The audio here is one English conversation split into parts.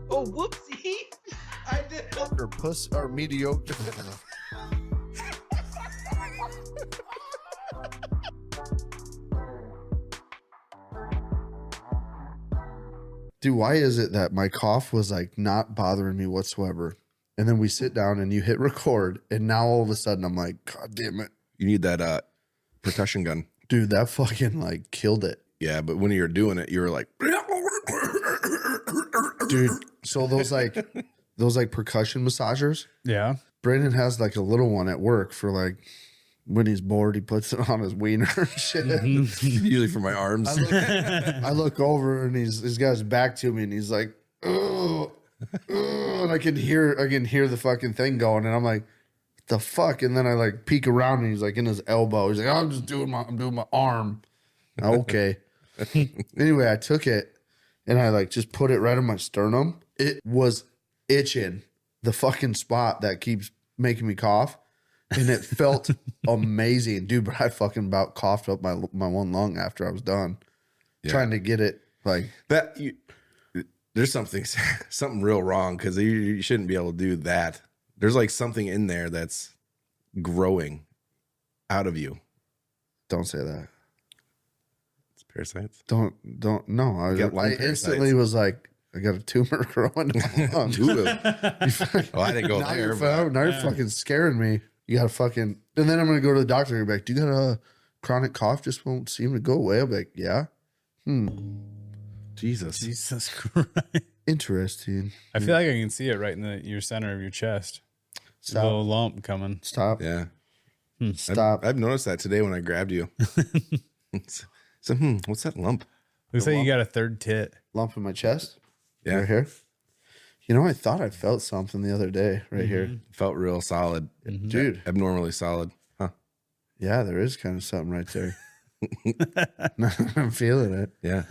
Oh, whoopsie. I did. Or puss or mediocre. Dude, why is it that my cough was like not bothering me whatsoever? And then we sit down and you hit record, and now all of a sudden I'm like, God damn it. You need that percussion gun. Dude, that fucking like killed it. Yeah, but when you were doing it, you were like, Dude, so those like percussion massagers. Yeah. Brandon has like a little one at work for like when he's bored, he puts it on his wiener and shit. usually for my arms. I look over and he's got his back to me and he's like, oh, and I can hear the fucking thing going, and I'm like, what the fuck? And then I like peek around and he's like in his elbow. He's like, oh, I'm doing my arm. Okay. Anyway, I took it and I like just put it right on my sternum. It was itching, the fucking spot that keeps making me cough. And it felt amazing, dude. But I fucking about coughed up my one lung after I was done trying to get it like that. There's something real wrong, because you shouldn't be able to do that. There's like something in there that's growing out of you. Don't say that. It's parasites. Don't no. I instantly was like, I got a tumor growing in my lung. Oh, I didn't go now there. Now you're fucking scaring me. You got to fucking, and then I'm going to go to the doctor and be like, do you got a chronic cough? Just won't seem to go away. I'll be like, yeah. Jesus Christ. Interesting. I feel like I can see it right in your center of your chest. Stop. A little lump coming. Stop. Yeah. Stop. I've noticed that today when I grabbed you. So, what's that lump? Looks like you got a third tit. Lump in my chest? Yeah. Right here? You know, I thought I felt something the other day right here. Felt real solid. Dude. Abnormally solid. Huh. Yeah, there is kind of something right there. I'm feeling it. Yeah.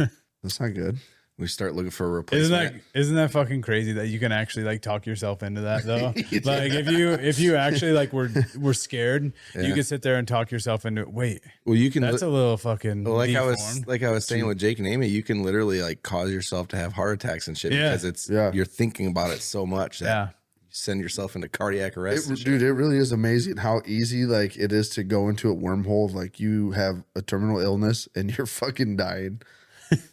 That's not good. We start looking for a replacement. Isn't that fucking crazy that you can actually like talk yourself into that though? Like if you actually like were scared, you could sit there and talk yourself into it. Wait, well, you can. That's a little fucking. Well, like deformed. I was saying with Jake and Amy, you can literally like cause yourself to have heart attacks and shit because you're thinking about it so much that you send yourself into cardiac arrest. Dude, it really is amazing how easy like it is to go into a wormhole. Like you have a terminal illness and you're fucking dying.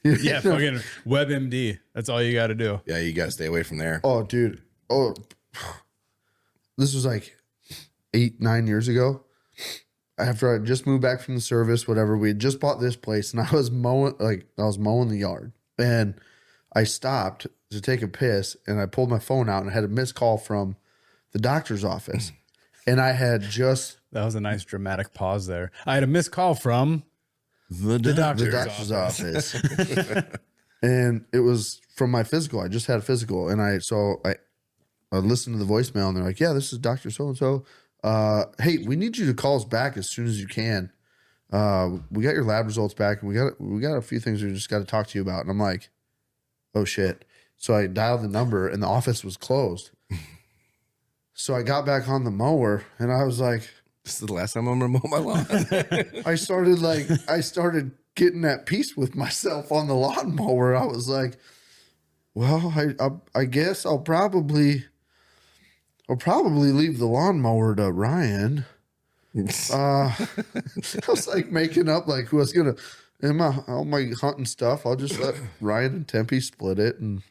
Yeah, fucking WebMD. That's all you got to do. Yeah, you got to stay away from there. Oh, dude. Oh, this was like 8-9 years ago. After I just moved back from the service, whatever, we had just bought this place, and I was mowing the yard, and I stopped to take a piss, and I pulled my phone out, and I had a missed call from the doctor's office, and I had just. That was a nice dramatic pause there. I had a missed call from. The doctor's office. And it was from my physical. I just had a physical. And I listened to the voicemail and they're like, yeah, this is Dr. So-and-so. Hey, we need you to call us back as soon as you can. We got your lab results back and we got a few things we just got to talk to you about. And I'm like, oh shit. So I dialed the number and the office was closed. So I got back on the mower and I was like, this is the last time I'm gonna mow my lawn. I started getting at peace with myself on the lawnmower. I was like, well, I guess I'll probably leave the lawnmower to Ryan. I was like making up like who I was gonna in all my hunting stuff. I'll just let Ryan and Tempe split it. And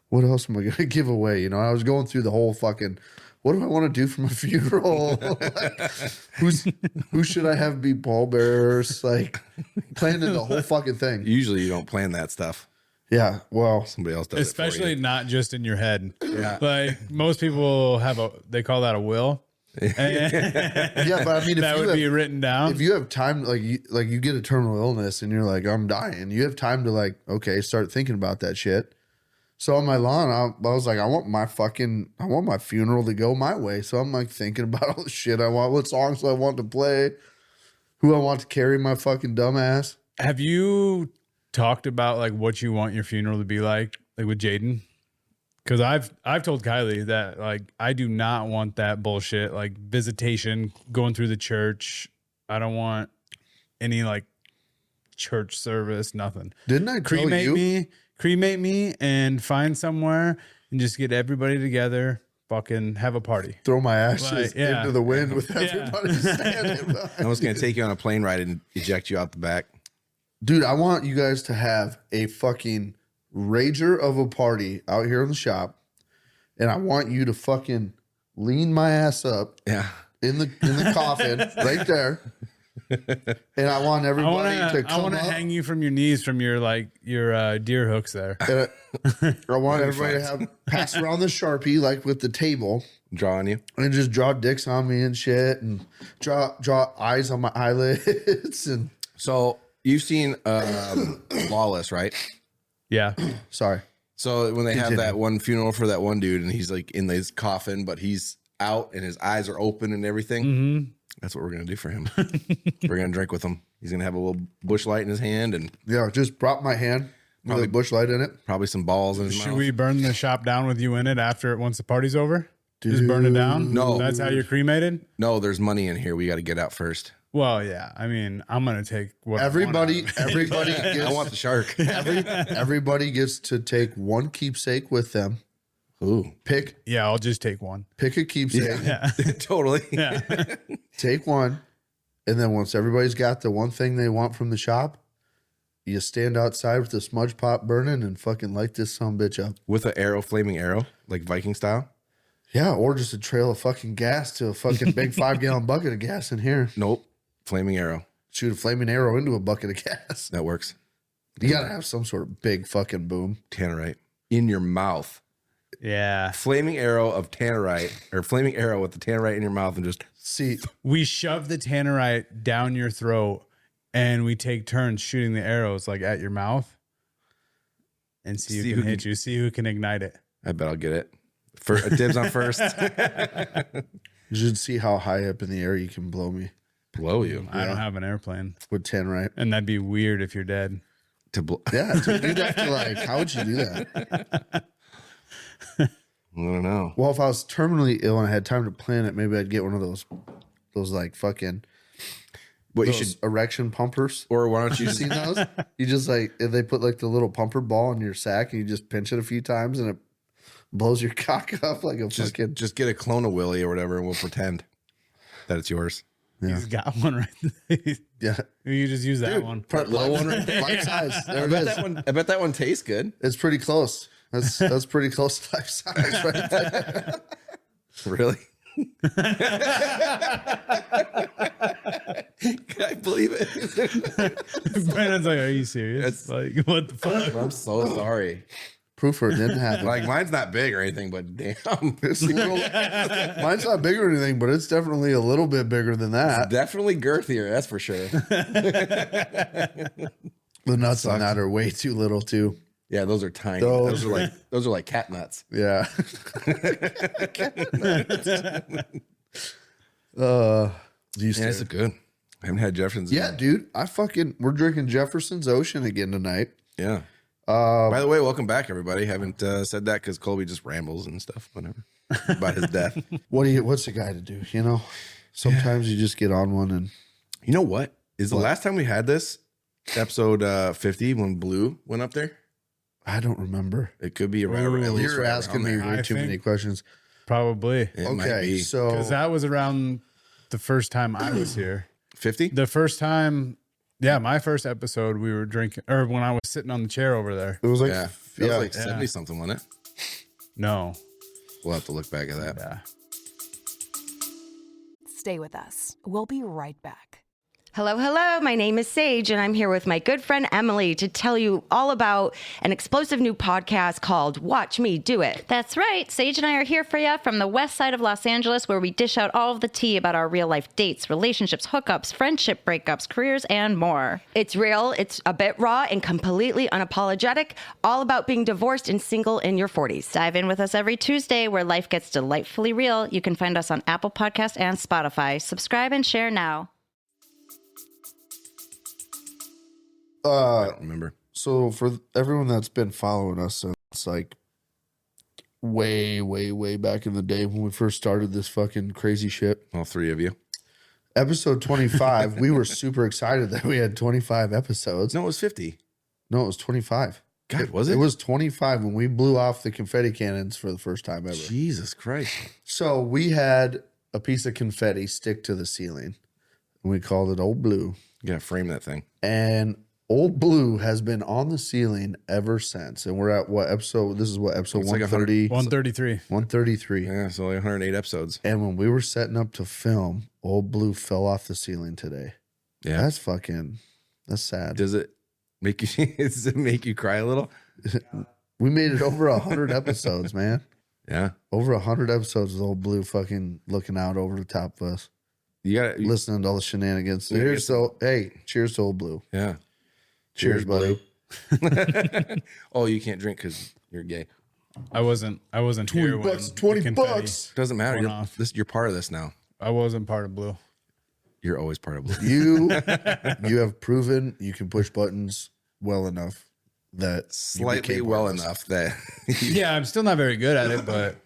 what else am I gonna give away? You know, I was going through the whole fucking. What do I want to do for my funeral? Like, who should I have be pallbearers? Like planning the whole fucking thing. Usually you don't plan that stuff. Yeah, well, somebody else does. Especially it for you. not just in your head. Yeah, like most people they call that a will. Yeah, but I mean, if that would be written down. If you have time, like you get a terminal illness and you're like, I'm dying. You have time to like, okay, start thinking about that shit. So on my lawn, I was like, I want my funeral to go my way. So I'm like thinking about all the shit I want, what songs I want to play, who I want to carry my fucking dumbass. Have you talked about like what you want your funeral to be like with Jaden? Because I've told Kylie that like I do not want that bullshit like visitation going through the church. I don't want any like church service, nothing. Didn't I tell you? Cremate me and find somewhere and just get everybody together, fucking have a party. Throw my ashes Like, into the wind with everybody standing by. I was going to take you on a plane ride and eject you out the back. Dude, I want you guys to have a fucking rager of a party out here in the shop, and I want you to fucking lean my ass up in the coffin right there. And I want everybody to come I want to up. hang you from your knees from your deer hooks there. And I want everybody to pass around the Sharpie like with the table. Draw on you. And just draw dicks on me and shit, and draw eyes on my eyelids. And So you've seen Lawless, right? Yeah. sorry. So when they have Continue. that one funeral for that one dude and he's like in his coffin, but he's out and his eyes are open and everything. Mm-hmm. That's what we're going to do for him. We're going to drink with him. He's going to have a little bush light in his hand and Yeah, just prop my hand with a bush light in it. probably some balls in his Should mouth. we burn the shop down with you in it once the party's over? Just burn it down? No. That's how you're cremated? No, there's money in here. We got to get out first. Well, yeah. I mean, I'm going to take what Everybody I gets, want the shark. everybody gets to take one keepsake with them. Ooh, Pick Yeah, I'll just take one. a keepsake. Yeah. totally. Yeah. Take one, and then once everybody's got the one thing they want from the shop, you stand outside with the smudge pot burning and fucking light this sumbitch up. With an arrow, flaming arrow, like Viking style. Yeah, or just a trail of fucking gas to a fucking big 5-gallon bucket of gas in here. Nope. Flaming arrow. Shoot a flaming arrow into a bucket of gas. That works. You gotta have some sort of big fucking boom. Tannerite. In your mouth. Yeah. Flaming arrow of tannerite, or flaming arrow with the tannerite in your mouth and just See, We shove the tannerite down your throat and we take turns shooting the arrows like at your mouth and see who can hit you. See who can ignite it. I bet I'll get it. For dibs on first. you should see how high up in the air you can blow me Blow you. I don't have an airplane. with tannerite. And that'd be weird if you're dead. To blow. Yeah, dude, you'd have to like, how would you do that? I don't know. Well, if I was terminally ill and I had time to plan it, maybe I'd get one of those like fucking What you those should, erection pumpers. or why don't you You seen those? You just like they put like the little pumper ball in your sack and you just pinch it a few times and it blows your cock up like a fucking. just get a clone of Willie or whatever and we'll pretend that it's yours. Yeah. He's got one right there. Yeah, You just use that one. That little one right there. Life size. There it is. I bet that one tastes good. It's pretty close. That's pretty close to life size right there. Really? Can I believe it? Brandon's like, are you serious? Like, what the fuck? I'm so sorry. Proof for it didn't happen. Like mine's not big or anything, but damn, It's a little, mine's not big or anything, but it's definitely a little bit bigger than that. definitely girthier. That's for sure. The nuts on that are way too little too. Yeah, those are tiny. Those- Those are like cat nuts. Yeah. These Yeah, it's good. I haven't had Jefferson's. yeah, dude. We're drinking Jefferson's Ocean again tonight. Yeah. By the way, welcome back, everybody. Haven't said that because Colby just rambles and stuff, whatever, about his death. What's a guy to do? You know, sometimes you just get on one and You know what? Is the last time we had this episode 50 when Blue went up there? I don't remember. It could be around. Ooh. At least You're right asking around me there. way too many questions. Probably. It might Okay, be so Because that was around the first time I was here. 50. The first time, yeah, my first episode, we were drinking, or when I was sitting on the chair over there. it was like Yeah, that was like 70 something, wasn't it? No. We'll have to look back at that. Yeah. Stay with us. We'll be right back. Hello, hello. My name is Sage, and I'm here with my good friend Emily to tell you all about an explosive new podcast called Watch Me Do It. That's right. Sage and I are here for you from the west side of Los Angeles, where we dish out all of the tea about our real life dates, relationships, hookups, friendship breakups, careers, and more. It's real, it's a bit raw, and completely unapologetic, all about being divorced and single in your 40s. Dive in with us every Tuesday, where life gets delightfully real. You can find us on Apple Podcasts and Spotify. Subscribe and share now. I don't remember. So for everyone that's been following us since like way back in the day when we first started this fucking crazy shit, All three of you. episode 25, we were super excited that we had 25 episodes. No, it was 50. No, it was 25. God, was it? It was 25 when we blew off the confetti cannons for the first time ever. Jesus Christ. So we had a piece of confetti stick to the ceiling, and we called it Old Blue. You gotta frame that thing. And Old Blue has been on the ceiling ever since. And we're at what episode? This is what, episode It's like 130? 133. 133. Yeah, it's only 108 episodes. And when we were setting up to film, Old Blue fell off the ceiling today. Yeah. That's sad. Does it make you does it make you cry a little? We made it over 100 episodes, man. Yeah. Over 100 episodes with Old Blue fucking looking out over the top of us, You gotta listening to all the shenanigans. Yeah. Cheers to Old Blue. Yeah. Cheers, buddy. Oh, you can't drink because you're gay. I wasn't 20 here when bucks, the 20 confetti- bucks. Doesn't matter. Going You're, off. you're part of this now. I wasn't part of Blue. You're always part of Blue. You have proven you can push buttons well enough that you Slightly became well part of this. enough that Yeah, I'm still not very good at it, but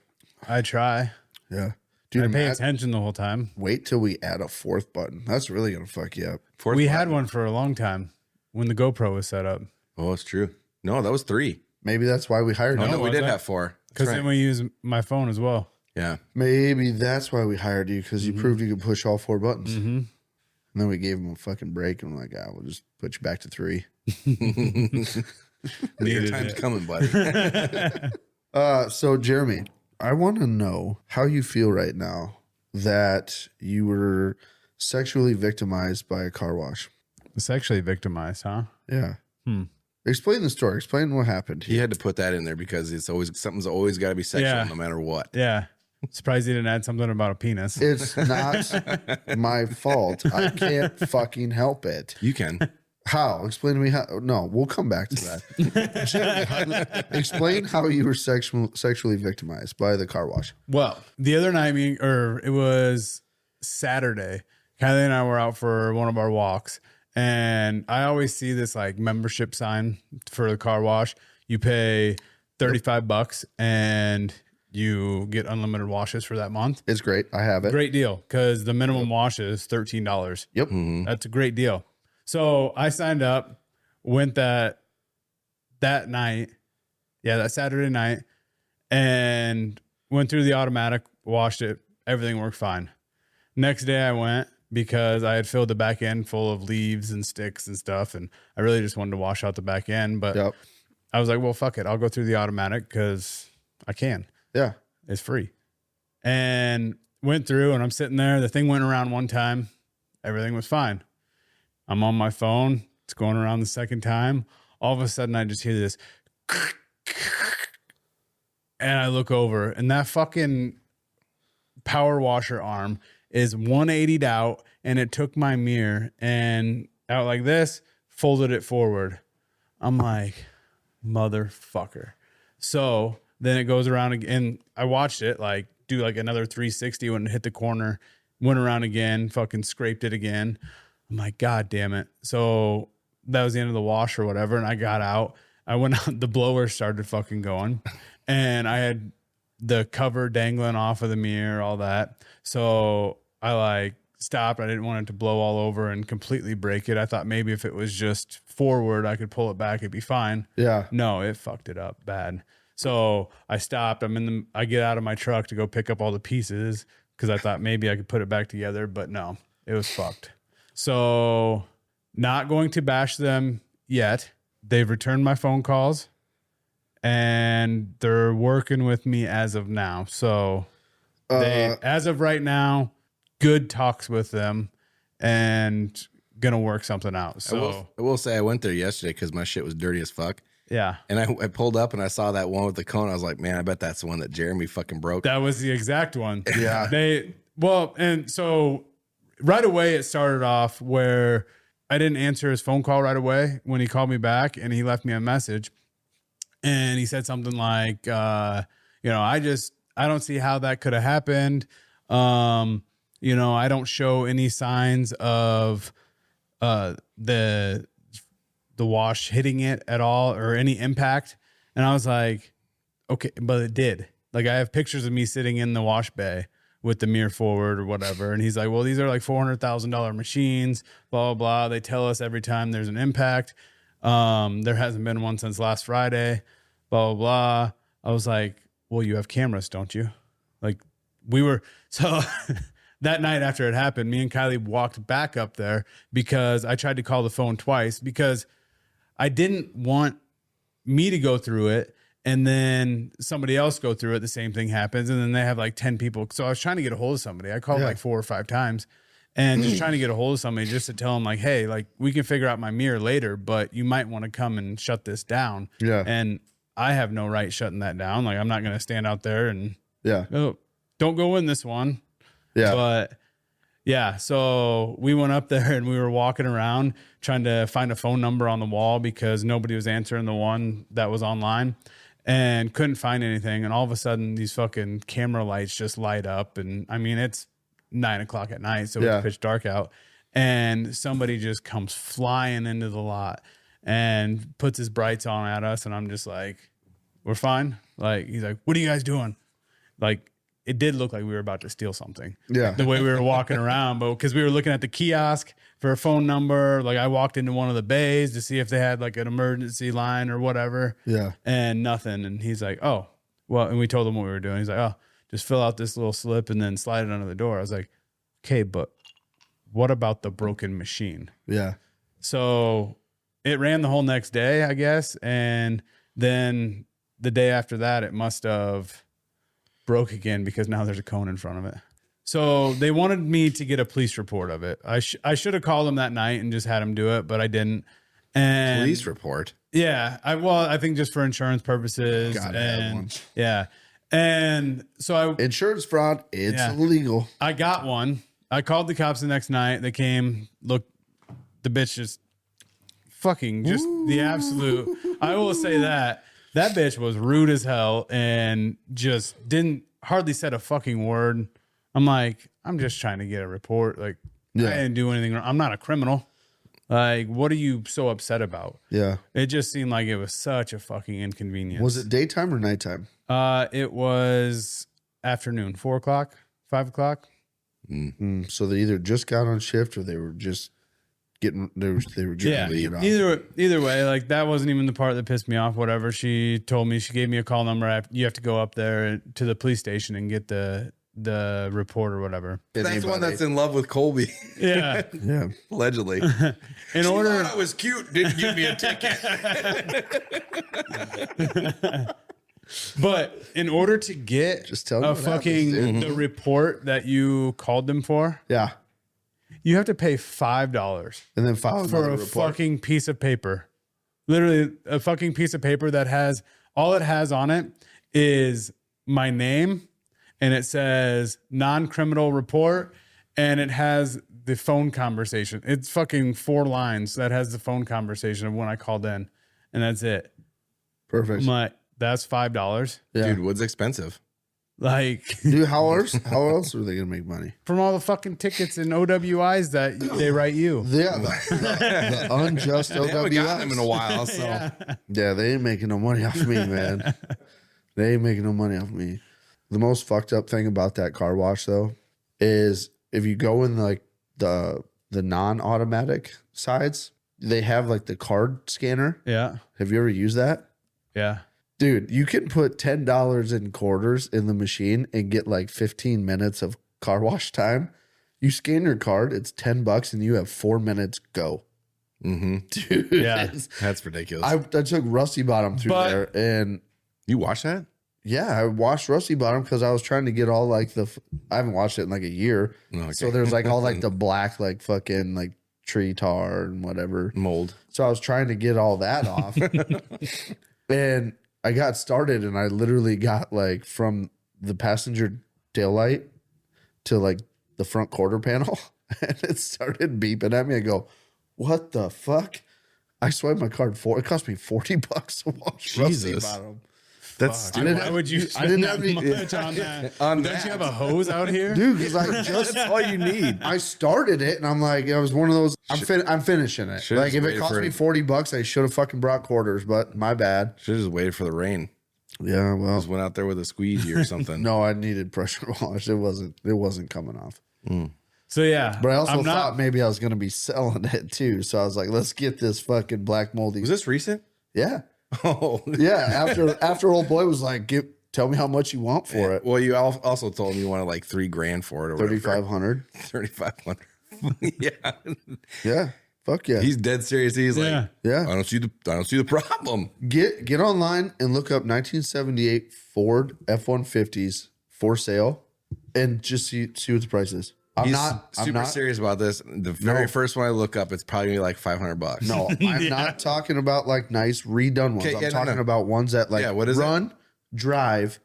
I try. Yeah. Dude, I pay Matt, attention the whole time. wait till we add a fourth button. That's really going to fuck you up. fourth We button. had one for a long time when the GoPro was set up. Oh, it's true. No, that was 3. Maybe that's why we hired Oh, you. no, we was did that? have 4. Because That's then right. we use my phone as well. Yeah. Maybe that's why we hired you, because you proved you could push all 4 buttons. Mm-hmm. And then we gave him a fucking break, and we're like, we'll just put you back to 3. Your Needed time's it. coming, buddy. So, Jeremy, I want to know how you feel right now that you were sexually victimized by a car wash. Sexually victimized, huh? Yeah. Hmm. Explain the story. Explain what happened. He had to put that in there because something's always got to be sexual Yeah. no matter what. Yeah. Surprised you didn't add something about a penis. It's not my fault. I can't fucking help it. You can. How? Explain to me how. No, we'll come back to that. Jeremy, explain how you were sexually victimized by the car wash. Well, the other night, it was Saturday. Kylie and I were out for one of our walks, and I always see this like membership sign for the car wash. You pay $35 and you get unlimited washes for that month. It's great. I have it. Great deal, because the minimum wash is $13. Yep. That's a great deal. So I signed up, went that night, that Saturday night, and went through the automatic, washed it. Everything worked fine. Next day I went because I had filled the back end full of leaves and sticks and stuff, and I really just wanted to wash out the back end. But Yep. I was like, well, fuck it. I'll go through the automatic because I can. Yeah. It's free. And went through, and I'm sitting there. The thing went around one time. Everything was fine. I'm on my phone. It's going around the second time. All of a sudden, I just hear this. And I look over, and that fucking power washer arm is 180'd out, and it took my mirror and out like this, folded it forward. I'm like, motherfucker. So then it goes around again. I watched it like do like another 360 when it hit the corner, went around again, fucking scraped it again. I'm like, God damn it. So that was the end of the wash or whatever. And I got out. I went out, the blower started fucking going. And I had the cover dangling off of the mirror, all that. So I like stopped. I didn't want it to blow all over and completely break it. I thought maybe if it was just forward, I could pull it back. It'd be fine. Yeah. No, it fucked it up bad. So I stopped. I get out of my truck to go pick up all the pieces because I thought maybe I could put it back together, but no, it was fucked. So not going to bash them yet. They've returned my phone calls and they're working with me as of now. So as of right now, good talks with them and gonna work something out. So I will say I went there yesterday because my shit was dirty as fuck. yeah, And I pulled up and I saw that one with the cone. I was like, man, I bet that's the one that Jeremy fucking broke. that was the exact one. Yeah. And so right away it started off where I didn't answer his phone call right away when he called me back, and he left me a message, and he said something like, I don't see how that could have happened. I don't show any signs of the wash hitting it at all or any impact. And I was like, okay, but it did. Like I have pictures of me sitting in the wash bay with the mirror forward or whatever. And he's like, well, these are like $400,000 machines, blah, blah, blah. They tell us every time there's an impact. There hasn't been one since last Friday, blah, blah, blah. I was like, well, you have cameras, don't you? Like so that night after it happened, me and Kylie walked back up there because I tried to call the phone twice because I didn't want me to go through it and then somebody else go through it. The same thing happens. And then they have like 10 people. So I was trying to get a hold of somebody. I called like 4 or 5 times and just trying to get a hold of somebody just to tell them like, hey, like we can figure out my mirror later, but you might want to come and shut this down. Yeah. And I have no right shutting that down. Like I'm not going to stand out there and oh, don't go in this one. Yeah. But yeah, so we went up there and we were walking around trying to find a phone number on the wall because nobody was answering the one that was online and couldn't find anything. And all of a sudden these fucking camera lights just light up. And I mean, it's 9:00 at night. So it's pitch dark out and somebody just comes flying into the lot and puts his brights on at us. And I'm just like, we're fine. Like, he's like, what are you guys doing? Like, it did look like we were about to steal something. Yeah. The way we were walking around, but because we were looking at the kiosk for a phone number, like I walked into one of the bays to see if they had like an emergency line or whatever. Yeah. And nothing. And he's like, oh, well, and we told him what we were doing. He's like, oh, just fill out this little slip and then slide it under the door. I was like, okay, but what about the broken machine? Yeah. So it ran the whole next day, I guess. And then the day after that, it must have broke again because now there's a cone in front of it. So they wanted me to get a police report of it. I should have called them that night and just had them do it, but I didn't. And Police report. yeah, I think just for insurance purposes. Gotta have and one. yeah. And so Insurance fraud, it's illegal. I got one. I called the cops the next night. They came, look, the bitch just fucking just the absolute. I will say that bitch was rude as hell and just didn't hardly said a fucking word. I'm like, I'm just trying to get a report. Like, I didn't do anything wrong. I'm not a criminal. Like, what are you so upset about? Yeah. It just seemed like it was such a fucking inconvenience. Was it daytime or nighttime? It was afternoon, 4 o'clock, 5 o'clock. So they either just got on shift or they were just getting they were getting laid off. Either way, like that wasn't even the part that pissed me off. Whatever. She told me, she gave me a call number. You have to go up there to the police station and get the report or whatever. That's the one that's in love with Colby. Yeah. Yeah. Allegedly. In order, I was cute. Didn't give me a ticket. but in order to get Just tell me a what fucking happens, the report that you called them for, Yeah. you have to pay $5 And then file for another a report. fucking piece of paper. Literally a fucking piece of paper that has all it has on it is my name and it says non-criminal report and it has the phone conversation. It's fucking 4 lines that has the phone conversation of when I called in and that's it. Perfect. I'm like, that's $5. Yeah. Dude, wood's expensive. Like Dude, how else are they gonna make money? from all the fucking tickets and OWIs that they write you. Yeah, the unjust We haven't gotten them in a OWIs. while, so Yeah, they ain't making no money off me, man. They ain't making no money off me. The most fucked up thing about that car wash though is if you go in like the non-automatic sides, they have like the card scanner. Yeah. Have you ever used that? Yeah. Dude, you can put $10 in quarters in the machine and get like 15 minutes of car wash time. You scan your card, it's $10 and you have 4 minutes, go. Dude, Yeah. it's- that's ridiculous. I took Rusty Bottom through But- there and You watch that? yeah, I watched Rusty Bottom because I was trying to get all like I haven't watched it in like a year. Okay. So there's like all like the black, like fucking like tree tar and whatever. Mold. So I was trying to get all that off. And I got started and I literally got like from the passenger taillight to like the front quarter panel and it started beeping at me. I go, what the fuck? I swiped my card it cost me $40 to wash Rusty Jesus. Bottom. That's Dude, why would you I didn't spend have that any- much on that? On Don't that. you have a hose out here? Dude, because I just That's all you need. I started it and I'm like, it was one of those. I'm finishing it. Should've Like if just it waited cost for me it. $40, I should have fucking brought quarters, but my bad. Should have just waited for the rain. Yeah, well, Just went out there with a squeegee or something. no, I needed pressure wash. It wasn't coming off. So yeah, But I also I'm thought maybe I was going to be selling it too. So I was like, let's get this fucking black moldy. Was this recent? Yeah. Oh, Yeah. After old boy was like, tell me how much you want for it. Well, you also told me you wanted like $3,000 for it, or 3,500. 3,500. Yeah, Yeah. Fuck yeah. he's dead serious. He's like, Yeah. I don't see the problem. Get online and look up 1978 Ford F-150s for sale and just see what the price is. I'm He's not super serious about this. The very first one I look up, it's probably gonna be like $500. No, I'm not talking about like nice redone ones. Okay, I'm yeah, no, talking no. about ones that like What is run, drive,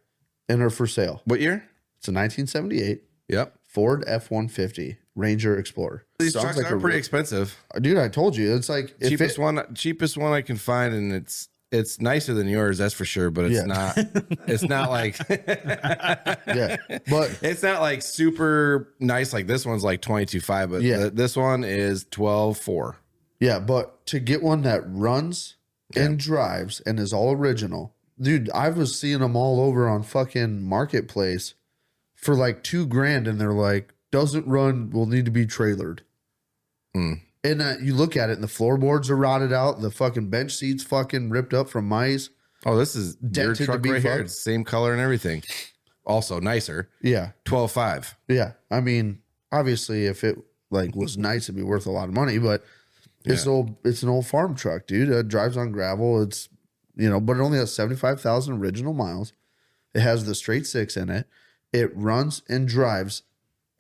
and are for sale. What year? It's a 1978 Yep. Ford F-150 Ranger Explorer. These Sounds trucks like are a pretty real- expensive. Dude, I told you. It's like if Cheapest one I can find, and it's nicer than yours, that's for sure. But it's Yeah. not. It's not like. yeah, but It's not like super nice. Like this one's like 22.5, but Yeah. this one is 12.4. yeah, but to get one that runs and drives and is all original, dude, I was seeing them all over on fucking Marketplace for like $2,000, and they're like, doesn't run, will need to be trailered. And you look at it, and the floorboards are rotted out, the fucking bench seats fucking ripped up from mice. Oh, this is your Dented to truck be right here. fucked. It's the same color and everything. Also nicer. Yeah, 12.5. yeah. I mean, obviously, if it like was nice, it'd be worth a lot of money. But it's an old farm truck, dude. It drives on gravel. It's but it only has 75,000 original miles. It has the straight six in it. It runs and drives.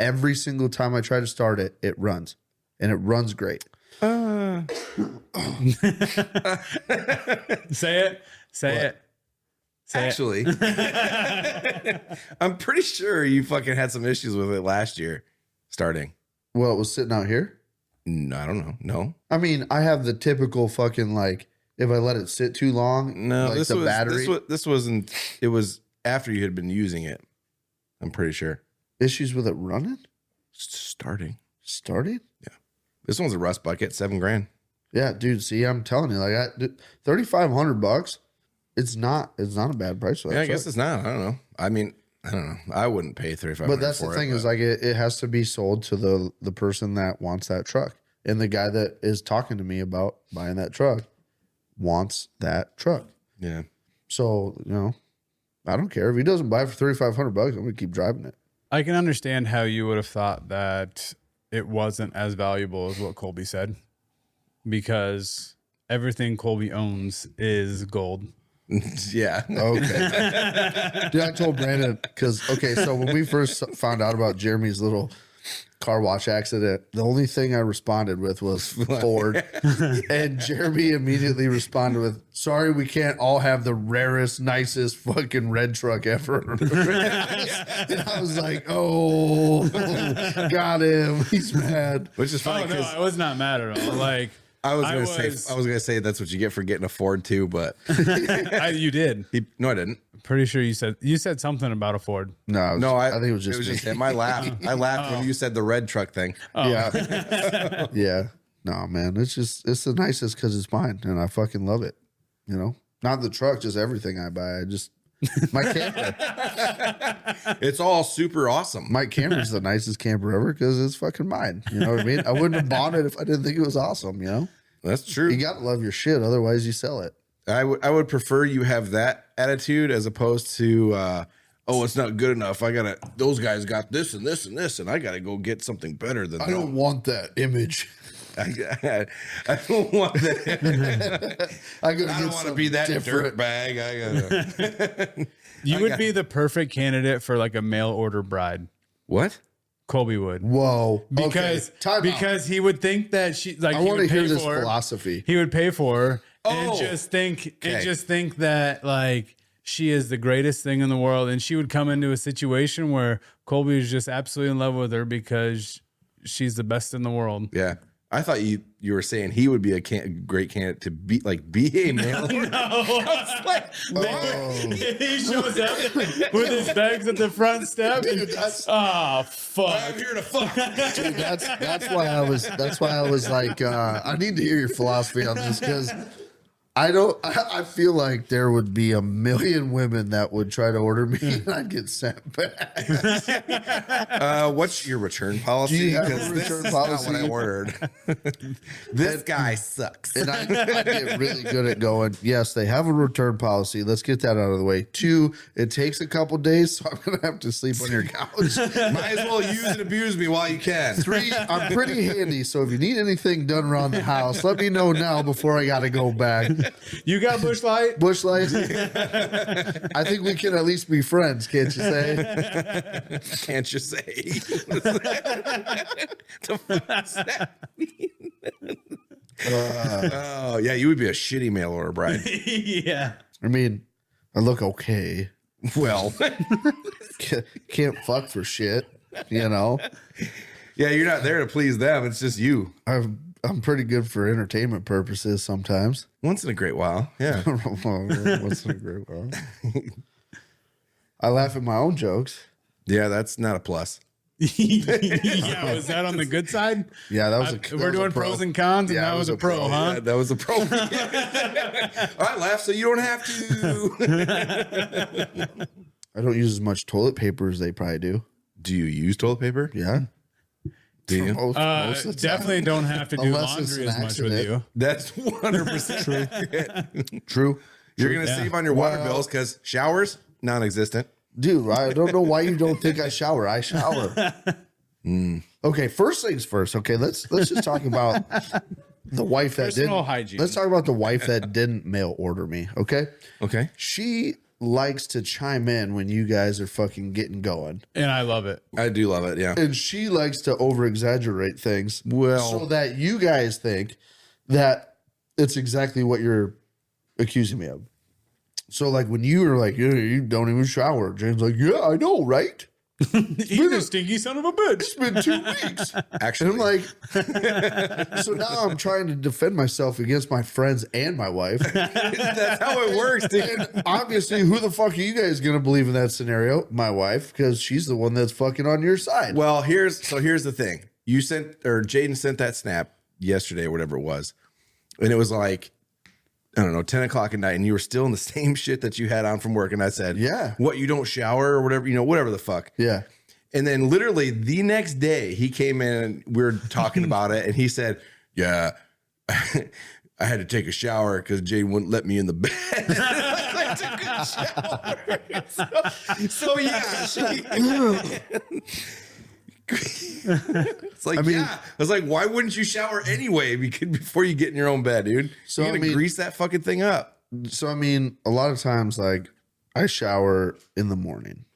Every single time I try to start it, it runs, and it runs great. Say it. Say it. Actually, I'm pretty sure you fucking had some issues with it last year starting. Well, it was sitting out here. No, I don't know. No. I mean, I have the typical fucking like if I let it sit too long. No, like this the was battery this wasn't. It was after you had been using it. I'm pretty sure. issues with it running, Starting. starting. This one's a rust bucket, $7,000. Yeah, dude. See, I'm telling you, like, $3,500. It's not a bad price for that. Yeah, I truck. guess it's not. I don't know. I mean, I don't know. I wouldn't pay $3,500. But that's the for thing it, is but- like it has to be sold to the person that wants that truck, and the guy that is talking to me about buying that truck wants that truck. yeah. So I don't care if he doesn't buy it for $3,500. I'm gonna keep driving it. I can understand how you would have thought that it wasn't as valuable as what Colby said, because everything Colby owns is gold. Yeah. Okay. Dude, I told Brandon so when we first found out about Jeremy's little car wash accident, the only thing I responded with was Ford. And Jeremy immediately responded with, sorry, we can't all have the rarest, nicest fucking red truck ever. And I was like, oh, got him. He's mad. Which is funny Oh no, because I was not mad at all. Like I was gonna say that's what you get for getting a Ford too, but you did. no, I didn't. Pretty sure you said something about a Ford. No, I think it was just me. him. I laughed. I laughed when you said the red truck thing. Yeah. Yeah. No, man, it's the nicest because it's mine and I fucking love it. Not the truck, just everything I buy. My camper. It's all super awesome. My camper's the nicest camper ever because it's fucking mine. You know what I mean? I wouldn't have bought it if I didn't think it was awesome. That's true. You got to love your shit, otherwise you sell it. I would prefer you have that attitude as opposed to it's not good enough. Those guys got this and this and this, and I gotta go get something better than I them. don't want that image. I don't want that. I gotta I don't want to be that dirt bag. You would be the perfect candidate for like a mail order bride. What? Colby would. Whoa. Because Okay. Time out. because he would think that she like I he want to would hear pay this for her. philosophy. He would pay for her and Oh. just think Okay. that like she is the greatest thing in the world, and she would come into a situation where Colby is just absolutely in love with her because she's the best in the world. Yeah. I thought you were saying he would be a great candidate to be a mail order. He shows up with his bags at the front step. Dude, that's Fuck. here to fuck. dude, that's why I was like I need to hear your philosophy on this because I feel like there would be a million women that would try to order me and I'd get sent back. What's your return policy? Do you have a 'Cause this return is policy? not what I ordered. This guy sucks. And I get really good at going, yes, they have a return policy. Let's get that out of the way. 2, it takes a couple days, so I'm going to have to sleep on your couch. Might as well use and abuse me while you can. 3, I'm pretty handy, so if you need anything done around the house, let me know now before I got to go back. You got Bush Light? Bush Light. I think we can at least be friends, can't you say? Can't you say? The fuck does that mean? Oh, yeah, you would be a shitty mail order bride. Yeah. I mean, I look okay. Well, Can't fuck for shit, you know? yeah, you're not there to please them. It's just you. I'm pretty good for entertainment purposes sometimes. Once in a great while. Yeah. What's a great one? I laugh at my own jokes. Yeah, that's not a plus. Yeah, was that on the good side? Yeah, that was We're doing pros and cons, and Yeah, that it was was a a pro, pro. huh? Yeah, that was a pro. I laugh so you don't have to. I don't use as much toilet paper as they probably do. Do you use toilet paper? Yeah. Do you? Most of the time. Definitely don't have to do Unless it's laundry an as much with accident. you. That's 100% True. You're going to Yeah. save on your water Well- bills because showers, non-existent. Dude, I don't know why you don't think I shower. I shower. Okay, first things first. Okay, let's just talk about the wife that Personal didn't. hygiene. Let's talk about the wife that didn't mail order me. Okay, Okay. she likes to chime in when you guys are fucking getting going, And I love it. I do love it. Yeah. and she likes to over exaggerate things. Well- so that you guys think that it's exactly what you're accusing me of. So like when you were like, yeah, you don't even shower, James like, yeah, I know, right? You stinky son of a bitch. It's been 2 weeks. Actually, And I'm like, so now I'm trying to defend myself against my friends and my wife. that's how it works, dude. And obviously, who the fuck are you guys going to believe in that scenario? My wife, because she's the one that's fucking on your side. Well, here's the thing. You sent, or Jaden sent that snap yesterday or whatever it was. And it was like, I don't know, 10 o'clock at night, and you were still in the same shit that you had on from work. And I said, Yeah. what, you don't shower or whatever, whatever the fuck. Yeah. And then literally the next day he came in and we were talking about it. And he said, yeah, I had to take a shower because Jaden wouldn't let me in the bed. I took a shower. So yeah. It's like, mean- yeah. I was like, why wouldn't you shower anyway before you get in your own bed, dude? So, You're I going to mean- grease that fucking thing up. So, I mean, a lot of times, like, I shower in the morning,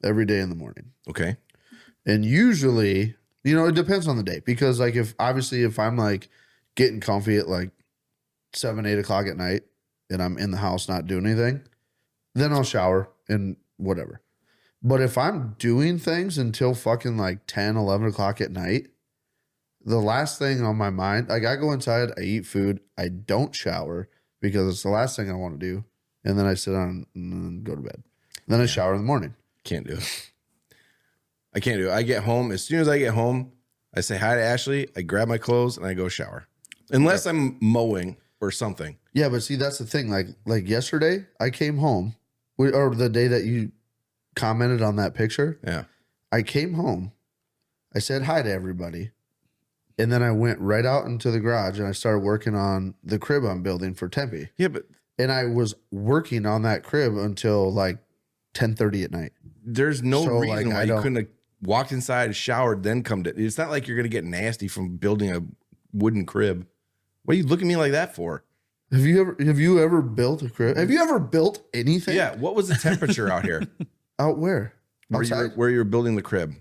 every day in the morning. Okay. And usually, it depends on the day because, like, if I'm like getting comfy at like 7, 8 o'clock at night and I'm in the house not doing anything, then I'll shower and whatever. But if I'm doing things until fucking like 10, 11 o'clock at night, the last thing on my mind, like, I go inside, I eat food, I don't shower because it's the last thing I want to do. And then I sit down and then go to bed. Then I shower in the morning. Can't do it. I can't do it. I get home. As soon as I get home, I say hi to Ashley. I grab my clothes and I go shower. Unless I'm mowing or something. Yeah, but see, that's the thing. Like yesterday, I came home, or the day that you commented on that picture. Yeah. I came home, I said hi to everybody, and then I went right out into the garage and I started working on the crib I'm building for Tempe. Yeah, but And I was working on that crib until like 10:30 at night. there's no So, reason like, why I you don't- couldn't have walked inside, showered, then come to. It's not like you're going to get nasty from building a wooden crib. What are you looking at me like that for? Have you ever built a crib? Have you ever built anything? Yeah. What was the temperature out here Out where? Outside? where you were building the crib?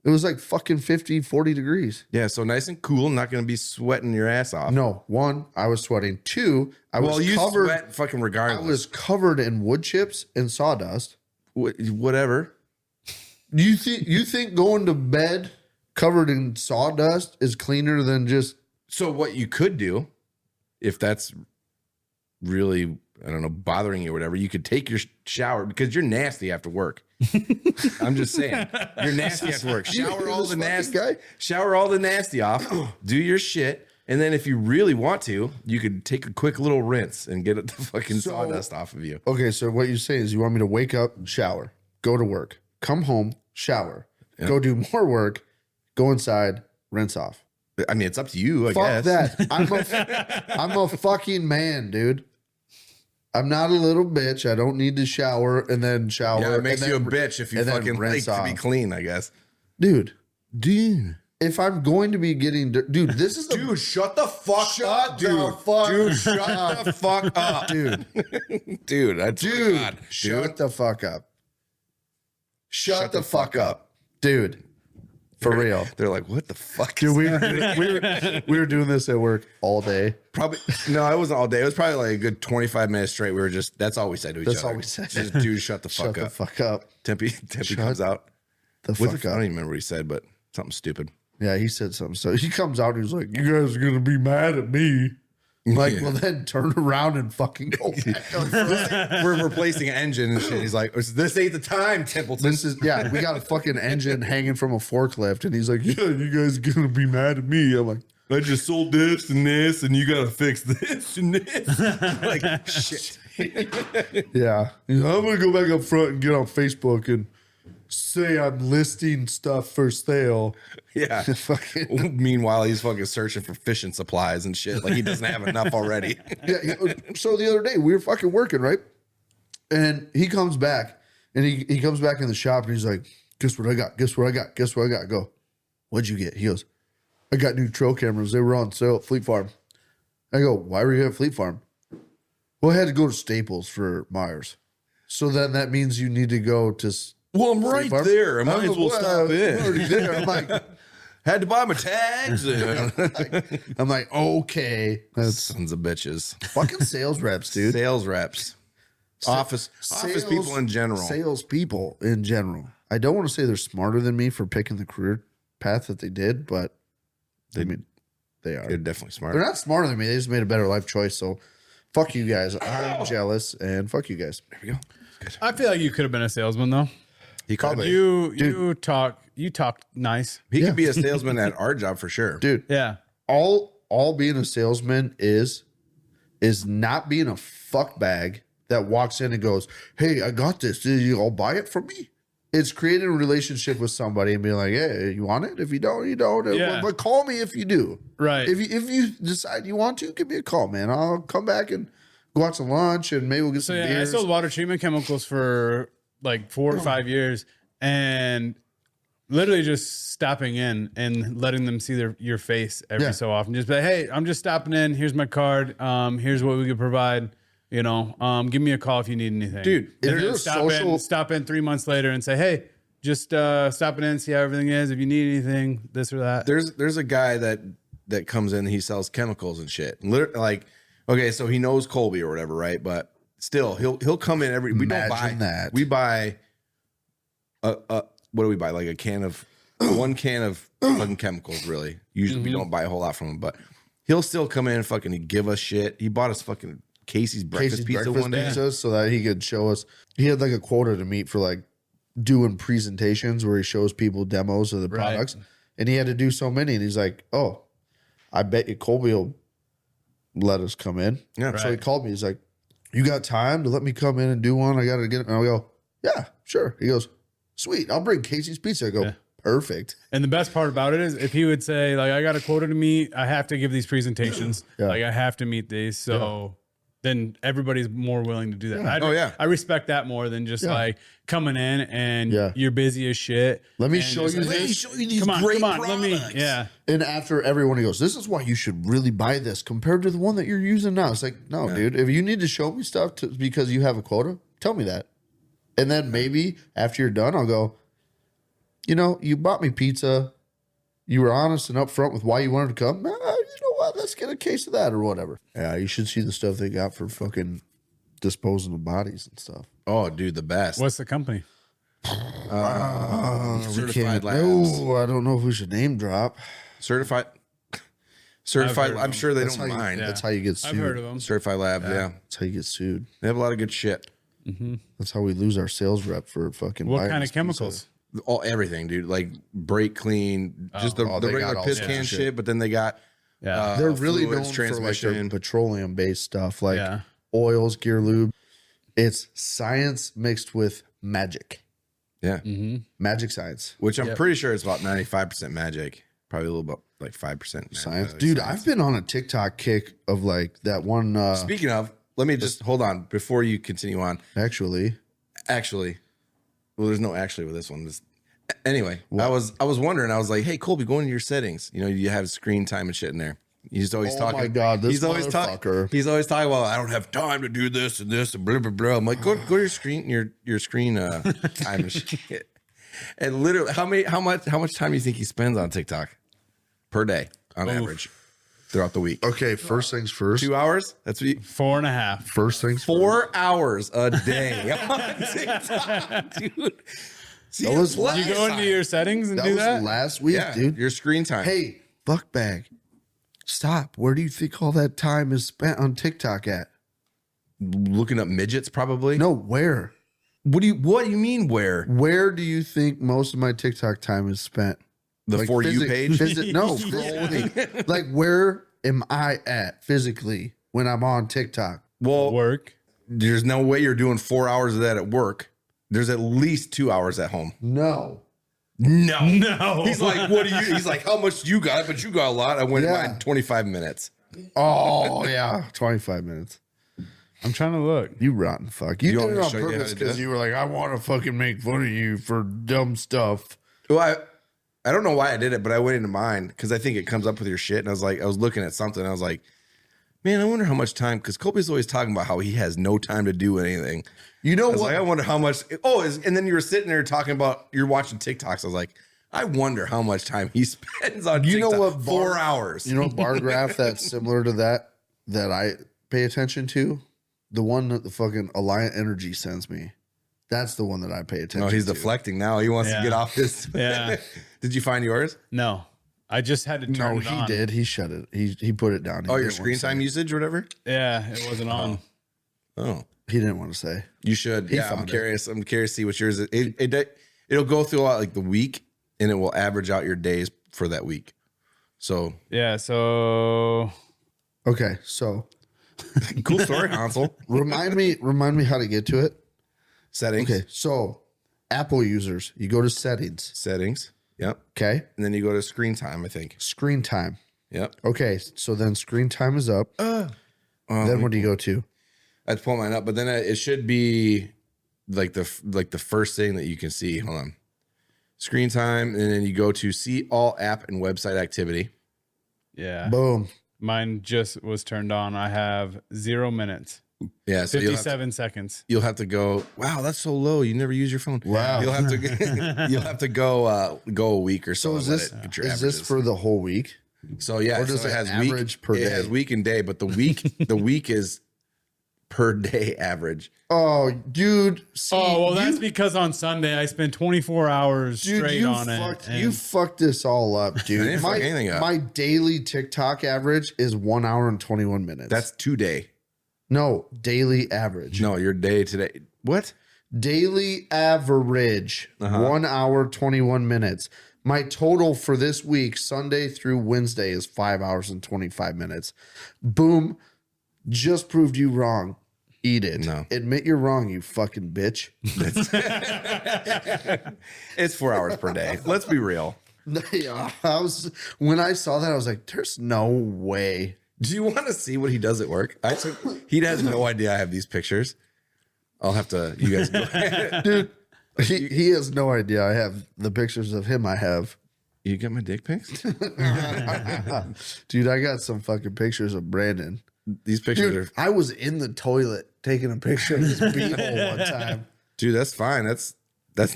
It was like fucking 50, 40 degrees. Yeah. So nice and cool. Not going to be sweating your ass off. No, 1, I was sweating. 2, I Well, was you covered. sweat fucking I regardless. was covered in wood chips and sawdust. Whatever. Do you think going to bed covered in sawdust is cleaner than just? So what you could do, if that's really, I don't know, bothering you or whatever, you could take your shower because you're nasty after work. I'm just saying, you're nasty after work. Shower all the This fucking nasty, guy? shower all the nasty off. Do your shit. And then if you really want to, you could take a quick little rinse and get the fucking sawdust off of you. Okay, so what you say is you want me to wake up, shower, go to work, come home, shower, go do more work, go inside, rinse off. I mean, it's up to you, I Fuck guess. that. I'm a fucking man, dude. I'm not a little bitch. I don't need to shower and then shower. Yeah, it makes and you a then- bitch if you and then fucking like rinse to be off. clean, I guess. Dude, Dude. if I'm going to be getting dude, this is the Dude, shut the fuck up, dude. the fuck Dude, shut the fuck up. dude. Dude, I swear to God. Shut the fuck up. Shut the fuck up. Dude. For real. They're like, what the fuck Dude, is we that? were doing this at work all day. Probably no, it wasn't all day. It was probably like a good 25 minutes straight. We were just that's all we said to each other. That's all we said. Just dude, shut the fuck Shut up. the fuck up. Tempe Shut comes out. The What fuck the, I up. don't even remember what he said, but something stupid. Yeah, he said something. So he comes out and he's like, you guys are going to be mad at me. I'm like, well, then turn around and fucking go back. We're replacing an engine and shit. He's like, this ain't the time, Templeton. This is, yeah, we got a fucking engine hanging from a forklift. And he's like, yeah, you guys are going to be mad at me. I'm like, I just sold this, and you gotta fix this and this. Like shit. yeah. He's like, I'm going to go back up front and get on Facebook and say I'm listing stuff for sale. Yeah. Fucking. Meanwhile, he's fucking searching for fishing supplies and shit. Like he doesn't have enough already. Yeah, so the other day we were fucking working, right? And he comes back and he comes back in the shop and he's like, guess what I got? Guess what I got? Guess what I got? I go, what'd you get? He goes, I got new trail cameras. They were on sale at Fleet Farm. I go, why were you at Fleet Farm? Well, I had to go to Staples for Myers. So then that means you need to go to Well, I'm Fleet right Farm? there. I might I'm as well like, stop I'm in. already there. I'm like, Had to buy my tags. I'm like, okay. That's Sons of bitches. fucking sales reps, dude. Sales reps. Office people in general. Sales people in general. I don't want to say they're smarter than me for picking the career path that they did, but I mean, they are. They're definitely smart. They're not smarter than me. They just made a better life choice. So fuck you guys. I'm jealous and fuck you guys. There we go. I feel like you could have been a salesman though. He could be. You talk nice. He could be a salesman at our job for sure. Dude, Yeah. all being a salesman is not being a fuck bag that walks in and goes, hey, I got this. Did you all buy it from me? It's creating a relationship with somebody and being like, hey, you want it? If you don't, you don't. Yeah. But call me if you do. Right. If you decide you want to, give me a call, man. I'll come back and go out to lunch and maybe we'll get So some yeah, I beers. sold water treatment chemicals for like 4 or 5 years, and literally just stopping in and letting them see your face every so often. Just be like, hey, I'm just stopping in. Here's my card. Here's what we could provide. You know, give me a call if you need anything, Dude, if And you're then a stop in 3 months later and say, hey, just stopping in, see how everything is. If you need anything, this or that. There's a guy that comes in, he sells chemicals and shit. Literally, like, okay, so he knows Colby or whatever, right? But still, he'll come in every. We don't buy Imagine that. We buy what do we buy? Like one can of fucking chemicals. Really, usually we don't buy a whole lot from him, but he'll still come in and fucking give us shit. He bought us fucking Casey's breakfast pizza one day. so that he could show us. He had like a quota to meet for like doing presentations where he shows people demos of the products, and he had to do so many. And he's like, "Oh, I bet you Colby will let us come in." Yeah, So he called me. He's like, "You got time to let me come in and do one? I got to get it." And I go, "Yeah, sure." He goes, "Sweet, I'll bring Casey's pizza." I go, "Perfect." And the best part about it is if he would say, like, I got a quota to meet, I have to give these presentations. Yeah. Like, I have to meet these. So then everybody's more willing to do that. I respect that more than just like coming in and you're busy as shit. Let me and show just you like, this. come on, let me, And after everyone, he goes, "This is why you should really buy this compared to the one that you're using now." It's like, no, dude. If you need to show me stuff because you have a quota, tell me that. And then maybe after you're done, I'll go, you know, you bought me pizza. You were honest and upfront with why you wanted to come. You know what? Let's get a case of that or whatever. Yeah, you should see the stuff they got for fucking disposing of bodies and stuff. Oh, dude, the best. What's the company? Certified Labs. No, I don't know if we should name drop. Certified. heard of I'm sure they That's don't how you- mind. That's how you get sued. I've heard of them. Certified Labs. Yeah, That's how you get sued. they have a lot of good shit. That's how we lose our sales rep for fucking. What buying kind us of chemicals? Everything, dude. Like brake clean, just the they got regular all piss sorts can of shit. shit. But then they got Yeah. They're really known fluids, for like their transmission. petroleum-based stuff, like Yeah. oils, gear lube. It's science mixed with magic. Yeah. Magic science. Which I'm pretty sure it's about 95% magic. Probably a little bit like 5% Science. Dude, I've been on a TikTok kick of like that one Speaking of, let me just hold on before you continue on. actually. Well, there's no actually with this one. Anyway, I was wondering. I was like, "Hey, Colby, go into your settings. You know, you have screen time and shit in there. He's always talking. Oh my God, this he's always motherfucker. He's always talking about I don't have time to do this and blah blah blah. I'm like, go to your screen, your screen time and shit. And literally, how much time do you think he spends on TikTok per day on average throughout the week? Okay, first things first. 2 hours. That's what. 4.5. First things 4 hours a day on TikTok, dude. See, That was plus- You go into your settings and That do was that? last week, yeah, dude. your screen time. Hey, fuckbag. Stop. Where do you think all that time is spent on TikTok at? Looking up midgets, probably. No, where? What do you mean where? Where do you think most of my TikTok time is spent? The Like For You page? No, physically. Like, where am I at physically when I'm on TikTok? Well, Work. there's no way you're doing 4 hours of that at work. There's at least 2 hours at home. No. No. No. He's like, what do you? He's like, how much you got? But you got a lot. I went Yeah. mine 25 minutes. Oh, yeah. 25 minutes. I'm trying to look. You rotten fuck. You You did want it me to on show you how purpose to do because it? you were like, I want to fucking make fun of you for dumb stuff. Well, I don't know why I did it, but I went into mine because I think it comes up with your shit. And I was looking at something. And I was like, man, I wonder how much time, because Colby's always talking about how he has no time to do anything. You know I was what? like, I wonder how much. And then you were sitting there talking about you're watching TikToks. I was like, I wonder how much time he spends on You know TikTok. what 4 hours. You know, bar graph that's similar to that I pay attention to? The one that the fucking Alliant Energy sends me. That's the one that I pay attention No, he's to. deflecting now. He wants to Yeah. get off his. Yeah. Did you find yours? No. I just had to turn No, it he on. did. He shut it. He put it down. He Oh, your didn't screen want to time say. usage or whatever? Yeah, it wasn't on. Oh, He didn't want to say. you should. He Yeah, I'm found it. curious. I'm curious to see what yours is. It'll go through like the week and it will average out your days for that week. So Yeah, so Okay, so cool story, Hansel. remind me how to get to it. Settings. Okay, so Apple users, you go to settings. Settings. Yep. Okay, And then you go to screen time, I think. screen time. Yep. Okay, so then screen time is up. Then what do you go to? I had to pull mine up, but then it should be like the first thing that you can see. Hold on. Screen time, and then you go to see all app and website activity. yeah. Boom. Mine just was turned on. I have 0 minutes. Yeah, so 57 seconds. you'll have to go. Wow, that's so low. You never use your phone. Wow. You'll have to go a week or so. So is and this let it get your is this averages. for the whole week? So yeah, or does so it has average week, per It has day? week and day, but the week is per day average. Oh, dude. See, Oh, well, that's because on Sunday I spent 24 hours straight you on fucked, it. You and- fucked this all up, dude. I didn't fuck anything up. My daily TikTok average is 1 hour and 21 minutes. That's 2 day. no daily average. No, your day today. What? Daily average, 1 hour, 21 minutes. My total for this week, Sunday through Wednesday, is 5 hours and 25 minutes. Boom. Just proved you wrong. Eat it. No. Admit you're wrong, you fucking bitch. It's 4 hours per day. Let's be real. Yeah, when I saw that, I was like, there's no way. Do you want to see what he does at work? He has no idea I have these pictures. I'll have to. You guys go. Dude, he has no idea I have the pictures of him I have. You got my dick pics? Dude, I got some fucking pictures of Brandon. These pictures Dude, are. I was in the toilet taking a picture of his beehole one time. Dude, that's fine. That's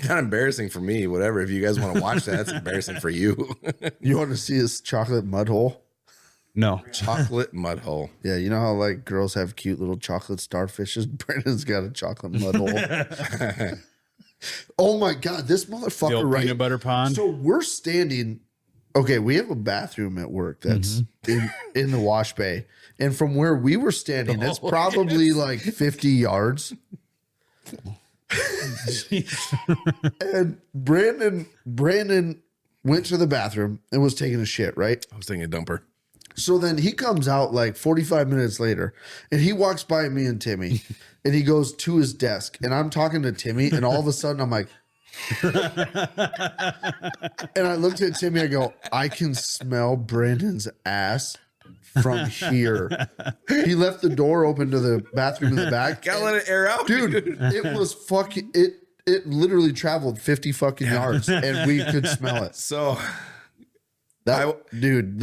not embarrassing for me. Whatever. If you guys want to watch that, that's embarrassing for you. You want to see his chocolate mud hole? No. Chocolate mud hole. Yeah, you know how like girls have cute little chocolate starfishes? Brandon's got a chocolate mud hole. Oh my God, this The motherfucker, old right? peanut butter pond. So we're standing. Okay, we have a bathroom at work that's in the wash bay. And from where we were standing, that's probably like 50 yards. And Brandon went to the bathroom and was taking a shit, right? I was thinking dumper. So then he comes out like 45 minutes later and he walks by me and Timmy and he goes to his desk and I'm talking to Timmy and all of a sudden I'm like, and I looked at Timmy, I go, I can smell Brandon's ass from here. He left the door open to the bathroom in the back. Gotta let it air out, Dude, it was fucking, it literally traveled 50 fucking yards and we could smell it. So, Dude,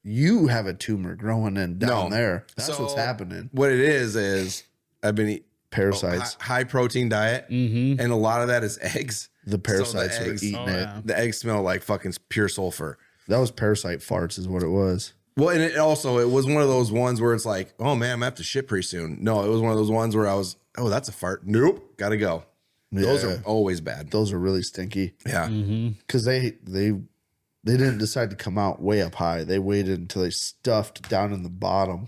you have a tumor growing in down there. That's what's happening. What it is I've been eating Parasites. high protein diet, and a lot of that is eggs. The parasites So were eating it. yeah. The eggs smell like fucking pure sulfur. That was parasite farts, is what it was. Well, and it was one of those ones where it's like, oh man, I'm gonna have to shit pretty soon. No, it was one of those ones where I was, oh, that's a fart. Nope, gotta go. Those Yeah. are always bad. Those are really stinky Yeah. because they didn't decide to come out way up high. They waited until they stuffed down in the bottom.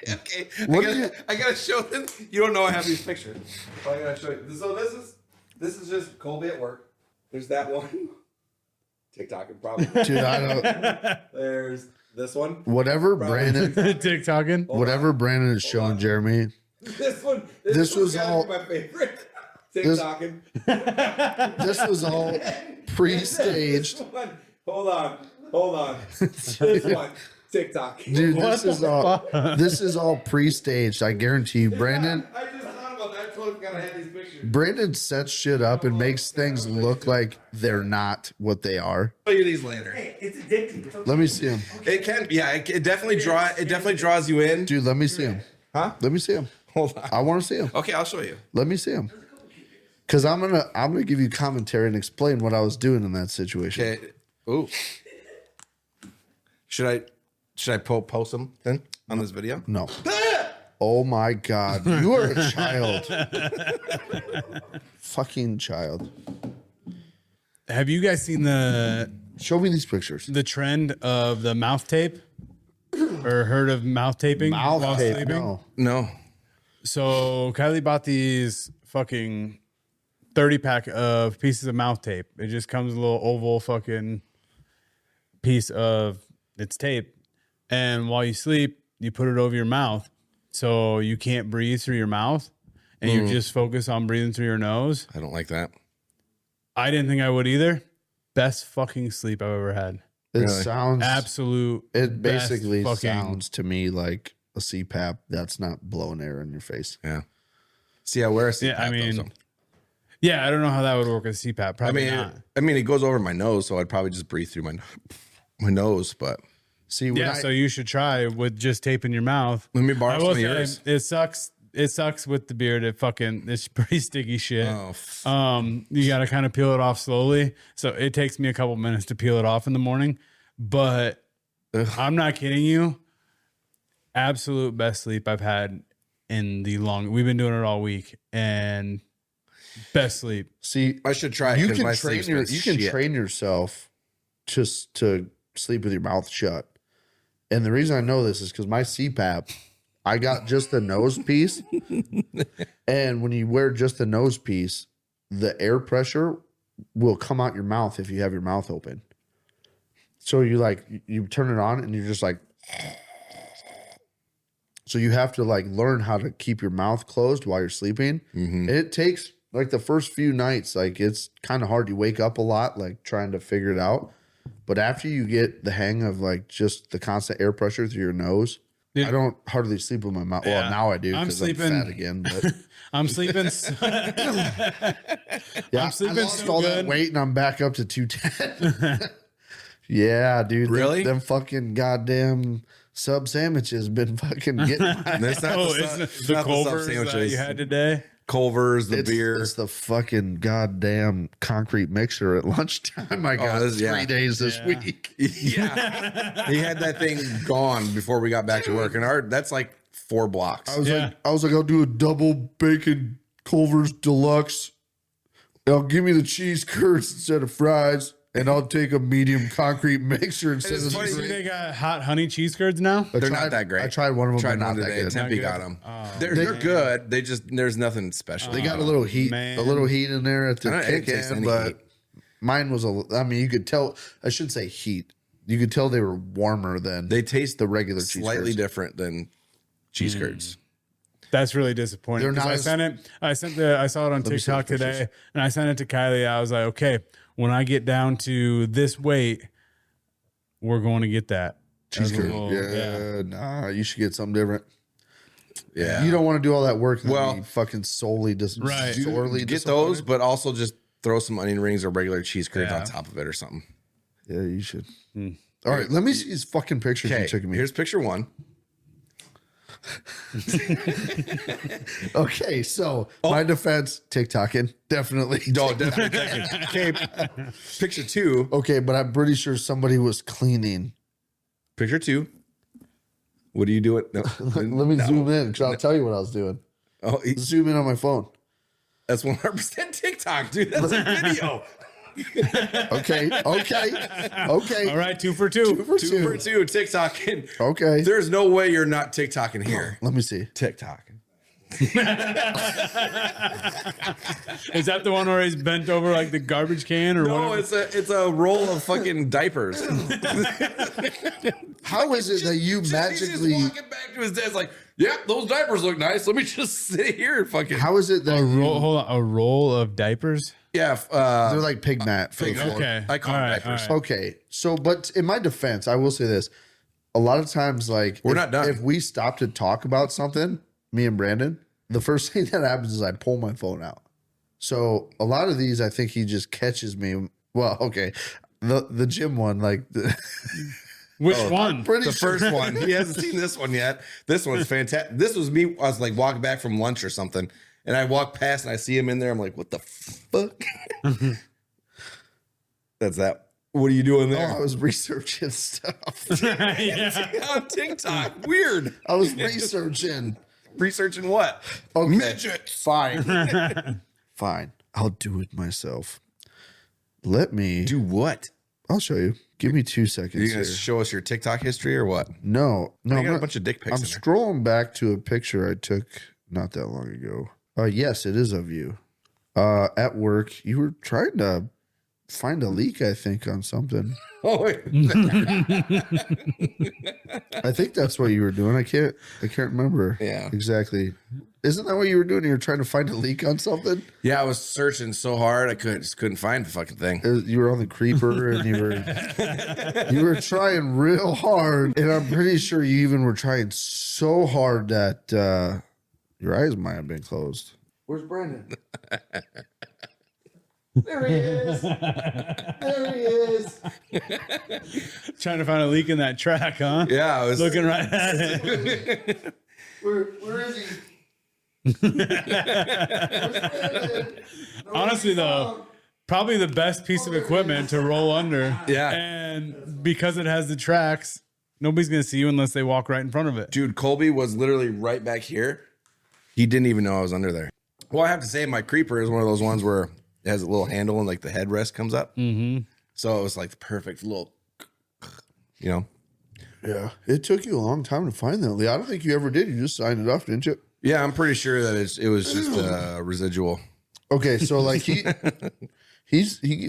Okay. What I gotta show them. You don't know I have these pictures. So I gotta show you. So this is just Colby at work. There's that one. TikToking probably. Dude, I don't. There's this one. Whatever Brandon, TikToking. whatever Brandon is showing Jeremy. This one. This was gotta all- be my favorite. This- TikToking. This was all pre-staged. This one. Hold on. This one. TikTok. Dude, this is all pre-staged. I guarantee you, Brandon. I just thought about that. I totally forgot I had these pictures. Brandon sets shit up and makes things look like they're not what they are. I'll show you these later. It's addicting. Let me see him, It can, yeah. It definitely draws you in. dude. Let me see him. Huh? Let me see him. Hold on. I want to see him. Okay, I'll show you. Let me see him. Cause I'm gonna give you commentary and explain what I was doing in that situation. Okay. Ooh. Should I post them then on this video? No. Oh my God, you are a child. Fucking child. Have you guys seen Show me these pictures. the trend of the mouth tape? Or heard of mouth taping Mouth while tape. sleeping? No. No. So Kylie bought these fucking 30-pack of pieces of mouth tape. It just comes a little oval fucking piece of it's tape. And while you sleep, you put it over your mouth so you can't breathe through your mouth and you just focus on breathing through your nose. I don't like that. I didn't think I would either. Best fucking sleep I've ever had. It Really? sounds. Absolute. It best basically fucking- sounds to me like a CPAP that's not blowing air in your face. Yeah. See, I wear a CPAP. Yeah, I mean, though, so- yeah, I don't know how that would work with CPAP. Probably not. I mean, it goes over my nose, so I'd probably just breathe through my nose. But See, when Yeah, so you should try with just taping your mouth. let me borrow I some will of say, yours. it sucks. It sucks with the beard. It's pretty sticky shit. Oh, You got to kind of peel it off slowly. So it takes me a couple minutes to peel it off in the morning. But I'm not kidding you. Absolute best sleep I've had in the long. We've been doing it all week, and best sleep. see, I should try it. you 'cause can my train sleep's been you can shit. train yourself just to sleep with your mouth shut. And the reason I know this is because my CPAP, I got just the nose piece. And when you wear just the nose piece, the air pressure will come out your mouth if you have your mouth open. So you turn it on and you're just like, so you have to like learn how to keep your mouth closed while you're sleeping. And it takes like the first few nights, like it's kind of hard. You wake up a lot, like trying to figure it out. But after you get the hang of like just the constant air pressure through your nose, Yeah. I don't hardly sleep with my mouth. Yeah. Well, now I do I'm because I'm sleeping- fat again. But I'm sleeping. yeah, I'm sleeping I lost so all good. that weight and I'm back up to 210. Yeah, dude. Really? Them fucking goddamn sub sandwiches been fucking getting my That's not Oh, the, it's it's the not Culver's the that sandwiches. you had today. Culver's, the beer. It's the fucking goddamn concrete mixer at lunchtime. I got this- 3 yeah. days this Yeah. week. Yeah, he had that thing gone before we got back to work, and that's like 4 blocks. I was Yeah. like, I'll do a double bacon Culver's deluxe. I'll give me the cheese curds instead of fries, and I'll take a medium concrete mixer instead It's of funny, the See, they got hot honey cheese curds now. They're not that great. I tried one of them, Tried but one not that today. good. Tempe Not got good? them. Oh, They're good. They just there's nothing special. They got a little heat, man. a little heat in there at I the don't kick taste in, any but heat. mine was I mean, you could tell. I should say heat. you could tell they were warmer than They taste the regular cheese slightly curds. different than cheese curds. That's really disappointing. They're 'cause not I saw it on me see the TikTok pictures. today, and I sent it to Kylie. I was like, okay, when I get down to this weight, we're going to get that Cheese As a curd. little- Yeah, nah, you should get something different. Yeah. You don't want to do all that work. And then Well, be fucking sorely Right. sorely Get disappointed. those, but also just throw some onion rings or regular cheese curds Yeah. on top of it or something. Yeah, you should. All right, let me see these fucking pictures you Okay, took of me. here's picture one. Okay, so my defense, TikToking, definitely. Oh, definitely. Okay, picture two. Okay, but I'm pretty sure somebody was cleaning. Picture two. What are you doing? No, Let me zoom in because I'll tell you what I was doing. Oh, Zoom in on my phone. that's 100% TikTok, dude. That's a video. Okay. All right, 2 for 2. Two for Two two. for two, TikToking. Okay. There's no way you're not TikToking here. Let me see. TikTok. Is that the one where he's bent over like the garbage can or No, whatever? it's a roll of fucking diapers. How is it that you He's magically? just walking back to his desk like, yeah, those diapers look nice. Let me just sit here and fucking. How is it that Hold on, a roll of diapers? Yeah, they're like pig mat for the floor? Okay. I call All them right, diapers. all Okay, so but in my defense, I will say this: a lot of times, like We're if, not done. If we stop to talk about something, me and Brandon, the first thing that happens is I pull my phone out. So a lot of these, I think he just catches me. Well, okay, the gym one, like Which one? pretty The sure. first one. He hasn't seen this one yet. This one's fantastic. This was me. I was like walking back from lunch or something, and I walk past and I see him in there. I'm like, what the fuck? That's that. What are you doing Oh, there? I was researching stuff. On TikTok. Weird. I was researching. Researching what? Okay, Midgets. fine, fine. I'll do it myself. Let me. Do what? I'll show you. Give me 2 Are seconds. you going to here. show us your TikTok history or what? No. You got I'm a not- bunch of dick pics I'm in there. scrolling back to a picture I took not that long ago. Yes, it is of you. At work, you were trying to find a leak, I think, on something. Oh, wait. I think that's what you were doing. I can't remember. Yeah. Exactly. Isn't that what you were doing? You were trying to find a leak on something? Yeah, I was searching so hard I couldn't find the fucking thing. You were on the creeper and you were trying real hard. And I'm pretty sure you even were trying so hard that your eyes might have been closed. Where's Brandon? There he is. There he is. Trying to find a leak in that track, huh? Yeah, I was Looking right at it. Where is he? Honestly, though, probably the best piece of equipment to roll under. Yeah. And because it has the tracks, nobody's going to see you unless they walk right in front of it. Dude, Colby was literally right back here. He didn't even know I was under there. Well, I have to say, my creeper is one of those ones where it has a little handle and like the headrest comes up. Mm-hmm. So it was like the perfect little, you know. Yeah. It took you a long time to find that, Lee. I don't think you ever did. You just signed it off, didn't you? Yeah, I'm pretty sure that it was just residual. Okay, so like he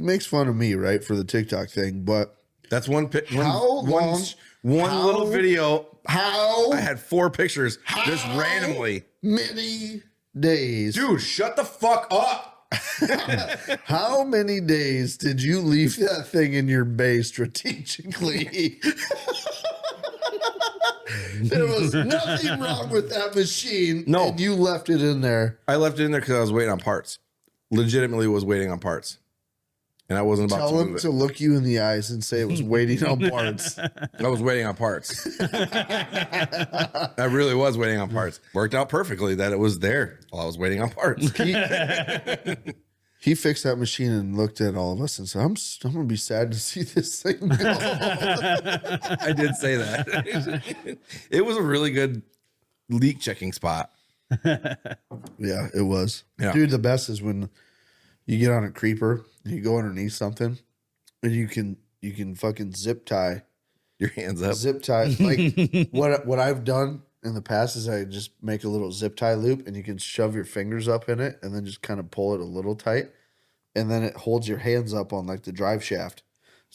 makes fun of me, right, for the TikTok thing, but That's one How long- how- little video. how I had 4 pictures just randomly. many days? Dude, shut the fuck up. How many days did you leave that thing in your bay strategically? There was nothing wrong with that machine. No. And you left it in there. I left it in there because I was waiting on parts. Legitimately was waiting on parts. And I wasn't about Tell to him move to look you in the eyes and say it was waiting on parts. I was waiting on parts. I really was waiting on parts. Worked out perfectly that it was there while I was waiting on parts. He fixed that machine and looked at all of us and said, I'm going to be sad to see this thing go. I did say that. It was a really good leak checking spot. Yeah, it was. Yeah. Dude, the best is when you get on a creeper and you go underneath something and you can fucking zip tie. Your hands up. Zip tie. Like what I've done in the past is I just make a little zip tie loop and you can shove your fingers up in it and then just kind of pull it a little tight. And then it holds your hands up on like the drive shaft.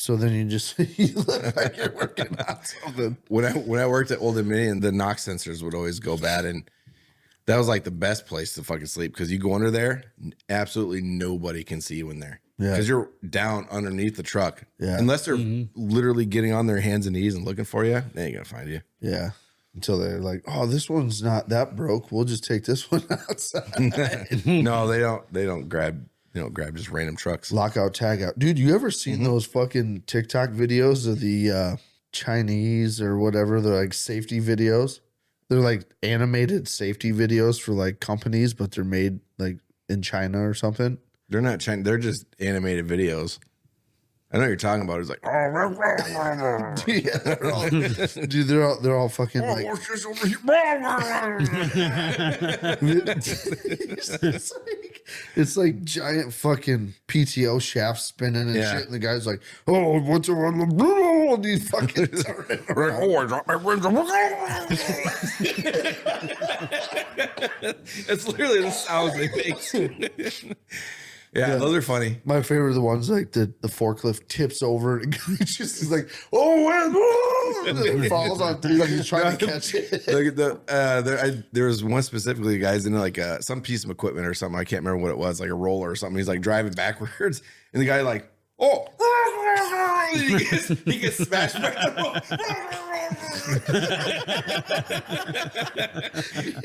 So then you just you look like you're working on something. When I worked at Old Dominion, the knock sensors would always go bad, and that was like the best place to fucking sleep because you go under there, absolutely nobody can see you in there because you're down underneath the truck. Yeah. Unless they're literally getting on their hands and knees and looking for you, they ain't gonna find you. Yeah. Until they're like, oh, this one's not that broke. We'll just take this one outside. No, they don't. They don't grab just random trucks. Lockout, tag out. Dude, you ever seen those fucking TikTok videos of the Chinese or whatever? They're like safety videos. They're like animated safety videos for like companies, but they're made like in China or something. They're not China. They're just animated videos. I know what you're talking about. It's like, Yeah, they're all fucking like. It's like giant fucking PTO shafts spinning and shit, and the guy's like, "Oh, what's around the room?" And he's fucking turning around. oh, I dropped my rings. That's literally the sounds they make. Yeah, those are funny. My favorite are the ones like the forklift tips over and it's just he's like, "Oh, and it falls on like he's trying to catch it." There was one specifically, guys, in like some piece of equipment or something. I can't remember what it was, like a roller or something. He's like driving backwards, and the guy like, "Oh!" he gets smashed back.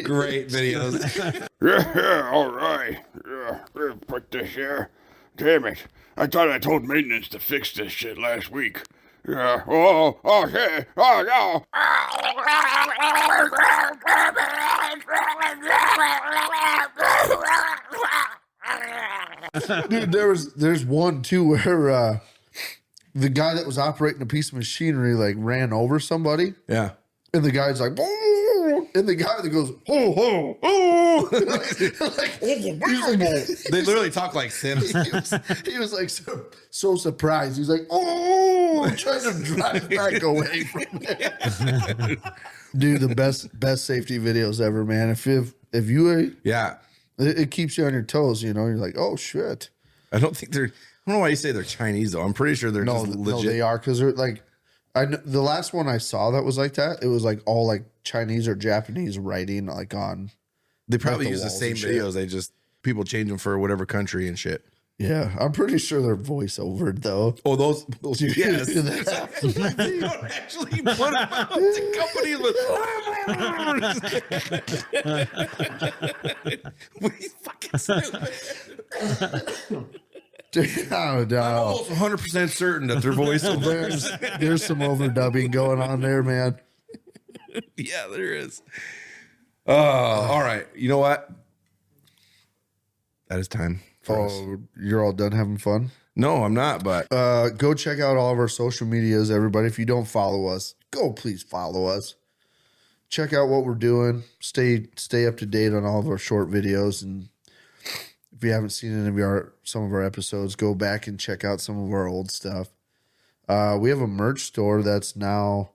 Great videos. Yeah, all right. Yeah, put this here. Damn it. I thought I told maintenance to fix this shit last week. Yeah. Oh, hey. Oh, no. Dude, there's one too where the guy that was operating a piece of machinery like ran over somebody. Yeah. And the guy's like, "Oh," and the guy that goes, "Oh, oh, oh," They literally talk like Sims. he was like so surprised. He's like, "Oh," trying to drive back away from it. Dude, the best safety videos ever, man. If you Yeah. it keeps you on your toes. You know, you're like, "Oh shit." I don't know why you say they're Chinese though. I'm pretty sure they're just legit. No, they are because they're like. The last one I saw that was like that, it was like all like Chinese or Japanese writing like on. They probably the use the walls same and shit. videos. They just people change them for whatever country and shit. Yeah, I'm pretty sure they're voiceovered though. Oh, those yes. Do that. They don't actually put them out to companies with. We fucking stupid. Oh, no. I'm almost 100% certain that their voiceover. There's some overdubbing going on there, man. Yeah, there is. All right. You know what? That is time. For us. Oh, you're all done having fun? No, I'm not, but Go check out all of our social medias, everybody. If you don't follow us, go please follow us. Check out what we're doing. Stay up to date on all of our short videos, and if you haven't seen some of our episodes, go back and check out some of our old stuff. We have a merch store that's now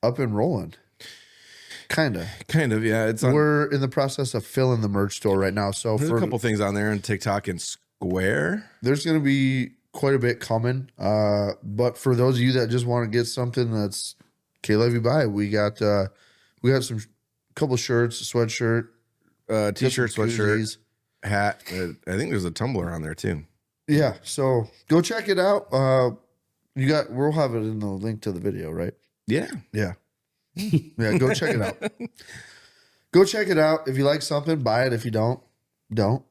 up and rolling. Kind of, yeah. We're in the process of filling the merch store right now. So there's a couple things on there on TikTok and Square. There's going to be quite a bit coming. But for those of you that just want to get something that's KLYB, we got some couple shirts, a sweatshirt, T-shirt, sweatshirt, koozies. hat. I think there's a tumbler on there too. Yeah, so go check it out. We'll have it in the link to the video, right? Yeah. Yeah. Go check it out. Go check it out. If you like something, buy it. If you don't. Well,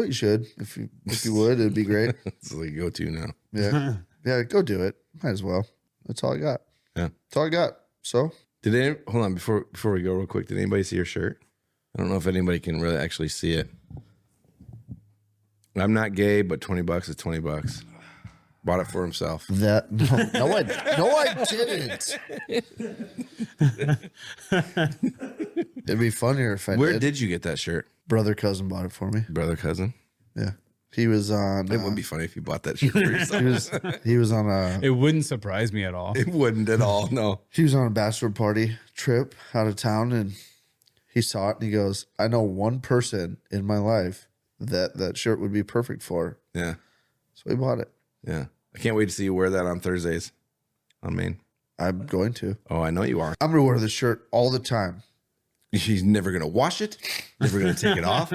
you should. If you would, it'd be great. It's like go to now. Yeah. Yeah, go do it. Might as well. That's all I got. Yeah. That's all I got. So Hold on before we go real quick. Did anybody see your shirt? I don't know if anybody can really actually see it. I'm not gay, but $20 is $20. Bought it for himself. no, I didn't. It'd be funnier if I Where did. did you get that shirt? Brother cousin bought it for me. Brother cousin? Yeah. He was on. It would be funny if you bought that shirt for yourself. He was on a. It wouldn't surprise me at all. It wouldn't at all. No. He was on a bachelor party trip out of town, and he saw it, and he goes, "I know one person in my life that shirt would be perfect for." Yeah. So he bought it. Yeah. I can't wait to see you wear that on Thursdays on Maine. I'm going to. Oh, I know you are. I'm going to wear this shirt all the time. She's never going to wash it. Never going to take it off.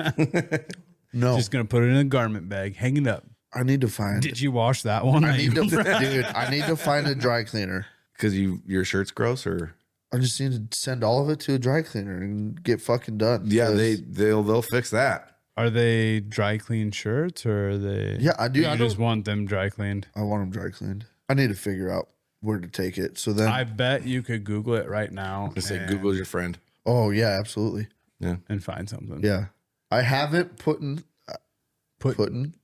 No. Just gonna put it in a garment bag, hang it up. I need to find. Did you wash that one? I need to, dude. I need to find a dry cleaner. Because your shirt's gross, or I just need to send all of it to a dry cleaner and get fucking done. yeah, 'Cause- they'll fix that. Are they dry clean shirts or are they? Yeah, I do. You I just don't- want them dry cleaned. I want them dry cleaned. I need to figure out where to take it. So then, I bet you could Google it right now. Just say and- Google's your friend. oh yeah, absolutely. Yeah. and find something. Yeah, I haven't putting.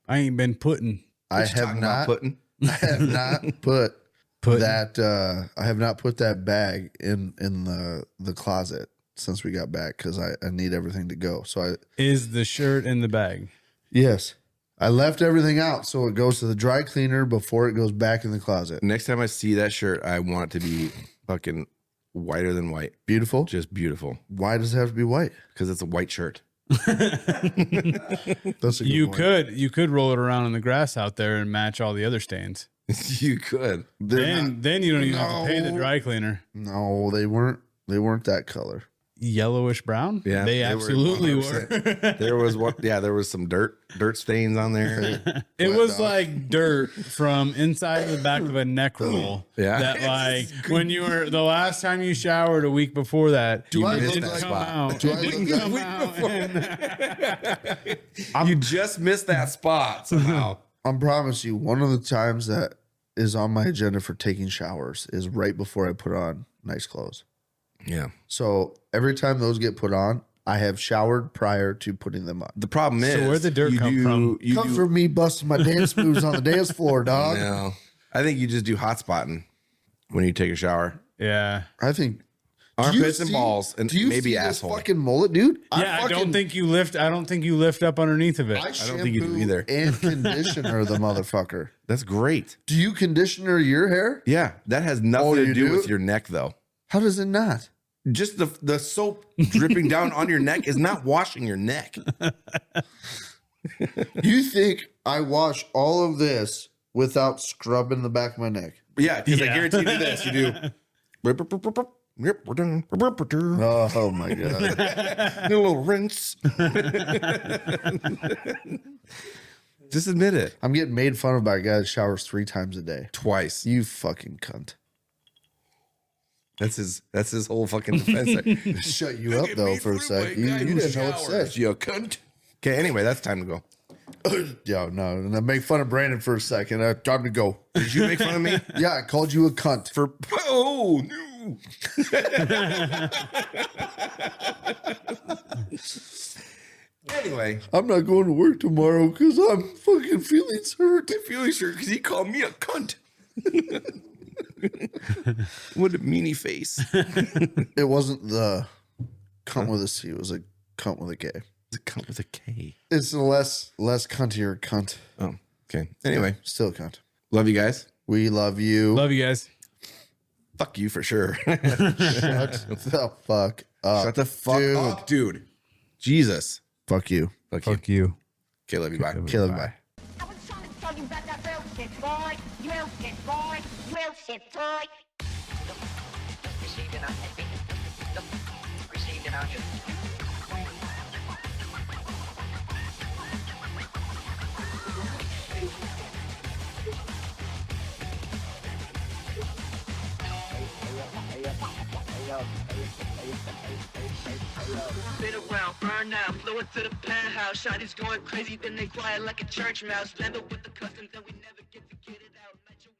I ain't been putting. I have Talking about not. putting. I have not put Putting. that. I have not put that bag in the closet since we got back because I need everything to go. So Is the shirt in the bag? yes, I left everything out so it goes to the dry cleaner before it goes back in the closet. Next time I see that shirt, I want it to be fucking whiter than white. Beautiful. Just beautiful. Why does it have to be white? Because it's a white shirt. That's a good You point. could roll it around in the grass out there and match all the other stains. You could. They're not- Then you don't even have to pay the No. dry cleaner. No, they weren't. They weren't that color. Yellowish brown? Yeah, they absolutely were. 100%. There was what? Yeah, there was some dirt stains on there. It was like dirt from inside the back of a neck roll. Yeah. That like when you were the last time you showered a week before that, Do you I look didn't like- come out. Do I look Didn't like- come out and- You just missed that spot somehow. I promise you, one of the times that is on my agenda for taking showers is right before I put on nice clothes. Yeah. So every time those get put on, I have showered prior to putting them on. The problem is, where'd the dirt come from? You Come do, from me busting my dance moves on the dance floor, dog. No, I think you just do hot spotting when you take a shower. Yeah. I think do you Armpits and see- balls, and do you maybe see this asshole. fucking mullet, dude. Yeah, I don't think you lift up underneath of it. I don't think you do shampoo either. and conditioner the motherfucker. That's great. Do you conditioner your hair? Yeah, that has nothing Oh, to you do do? with your neck, though. How does it not? Just the soap dripping down on your neck is not washing your neck. You think I wash all of this without scrubbing the back of my neck? Yeah, because I Yeah. guarantee you do this. You do. Yep, we're done. Oh my god. A little rinse. Just admit it. I'm getting made fun of by a guy that showers 3 times a day. Twice. You fucking cunt. That's his whole fucking defense. Shut you up though for a sec. You didn't know what to say. You cunt. Okay, anyway, that's time to go. Yo, no. And I make fun of Brandon for a second. Time to go. Did you make fun of me? Yeah, I called you a cunt. For oh no. Anyway, I'm not going to work tomorrow because I'm fucking feeling hurt. I feel sure because he called me a cunt. What a meanie face. It wasn't the cunt with a C. It was a cunt with a K. It's a cunt with a K. It's a less cuntier cunt. Oh, okay. Anyway, Still a cunt. love you guys. We love you. Love you guys. Fuck you for sure. Shut the fuck up. Shut the fuck dude. up, dude. Jesus. Fuck you. Fuck you. Fuck you. Okay, love you. Bye. Caleb, bye. I was trying to tell you about that real shit, boy. Real shit, boy. Real shit, boy. Received an audio. Spin around, burn out, flow it to the penthouse. Shotty's going crazy, then they quiet like a church mouse. Blend up with the customs, and we never.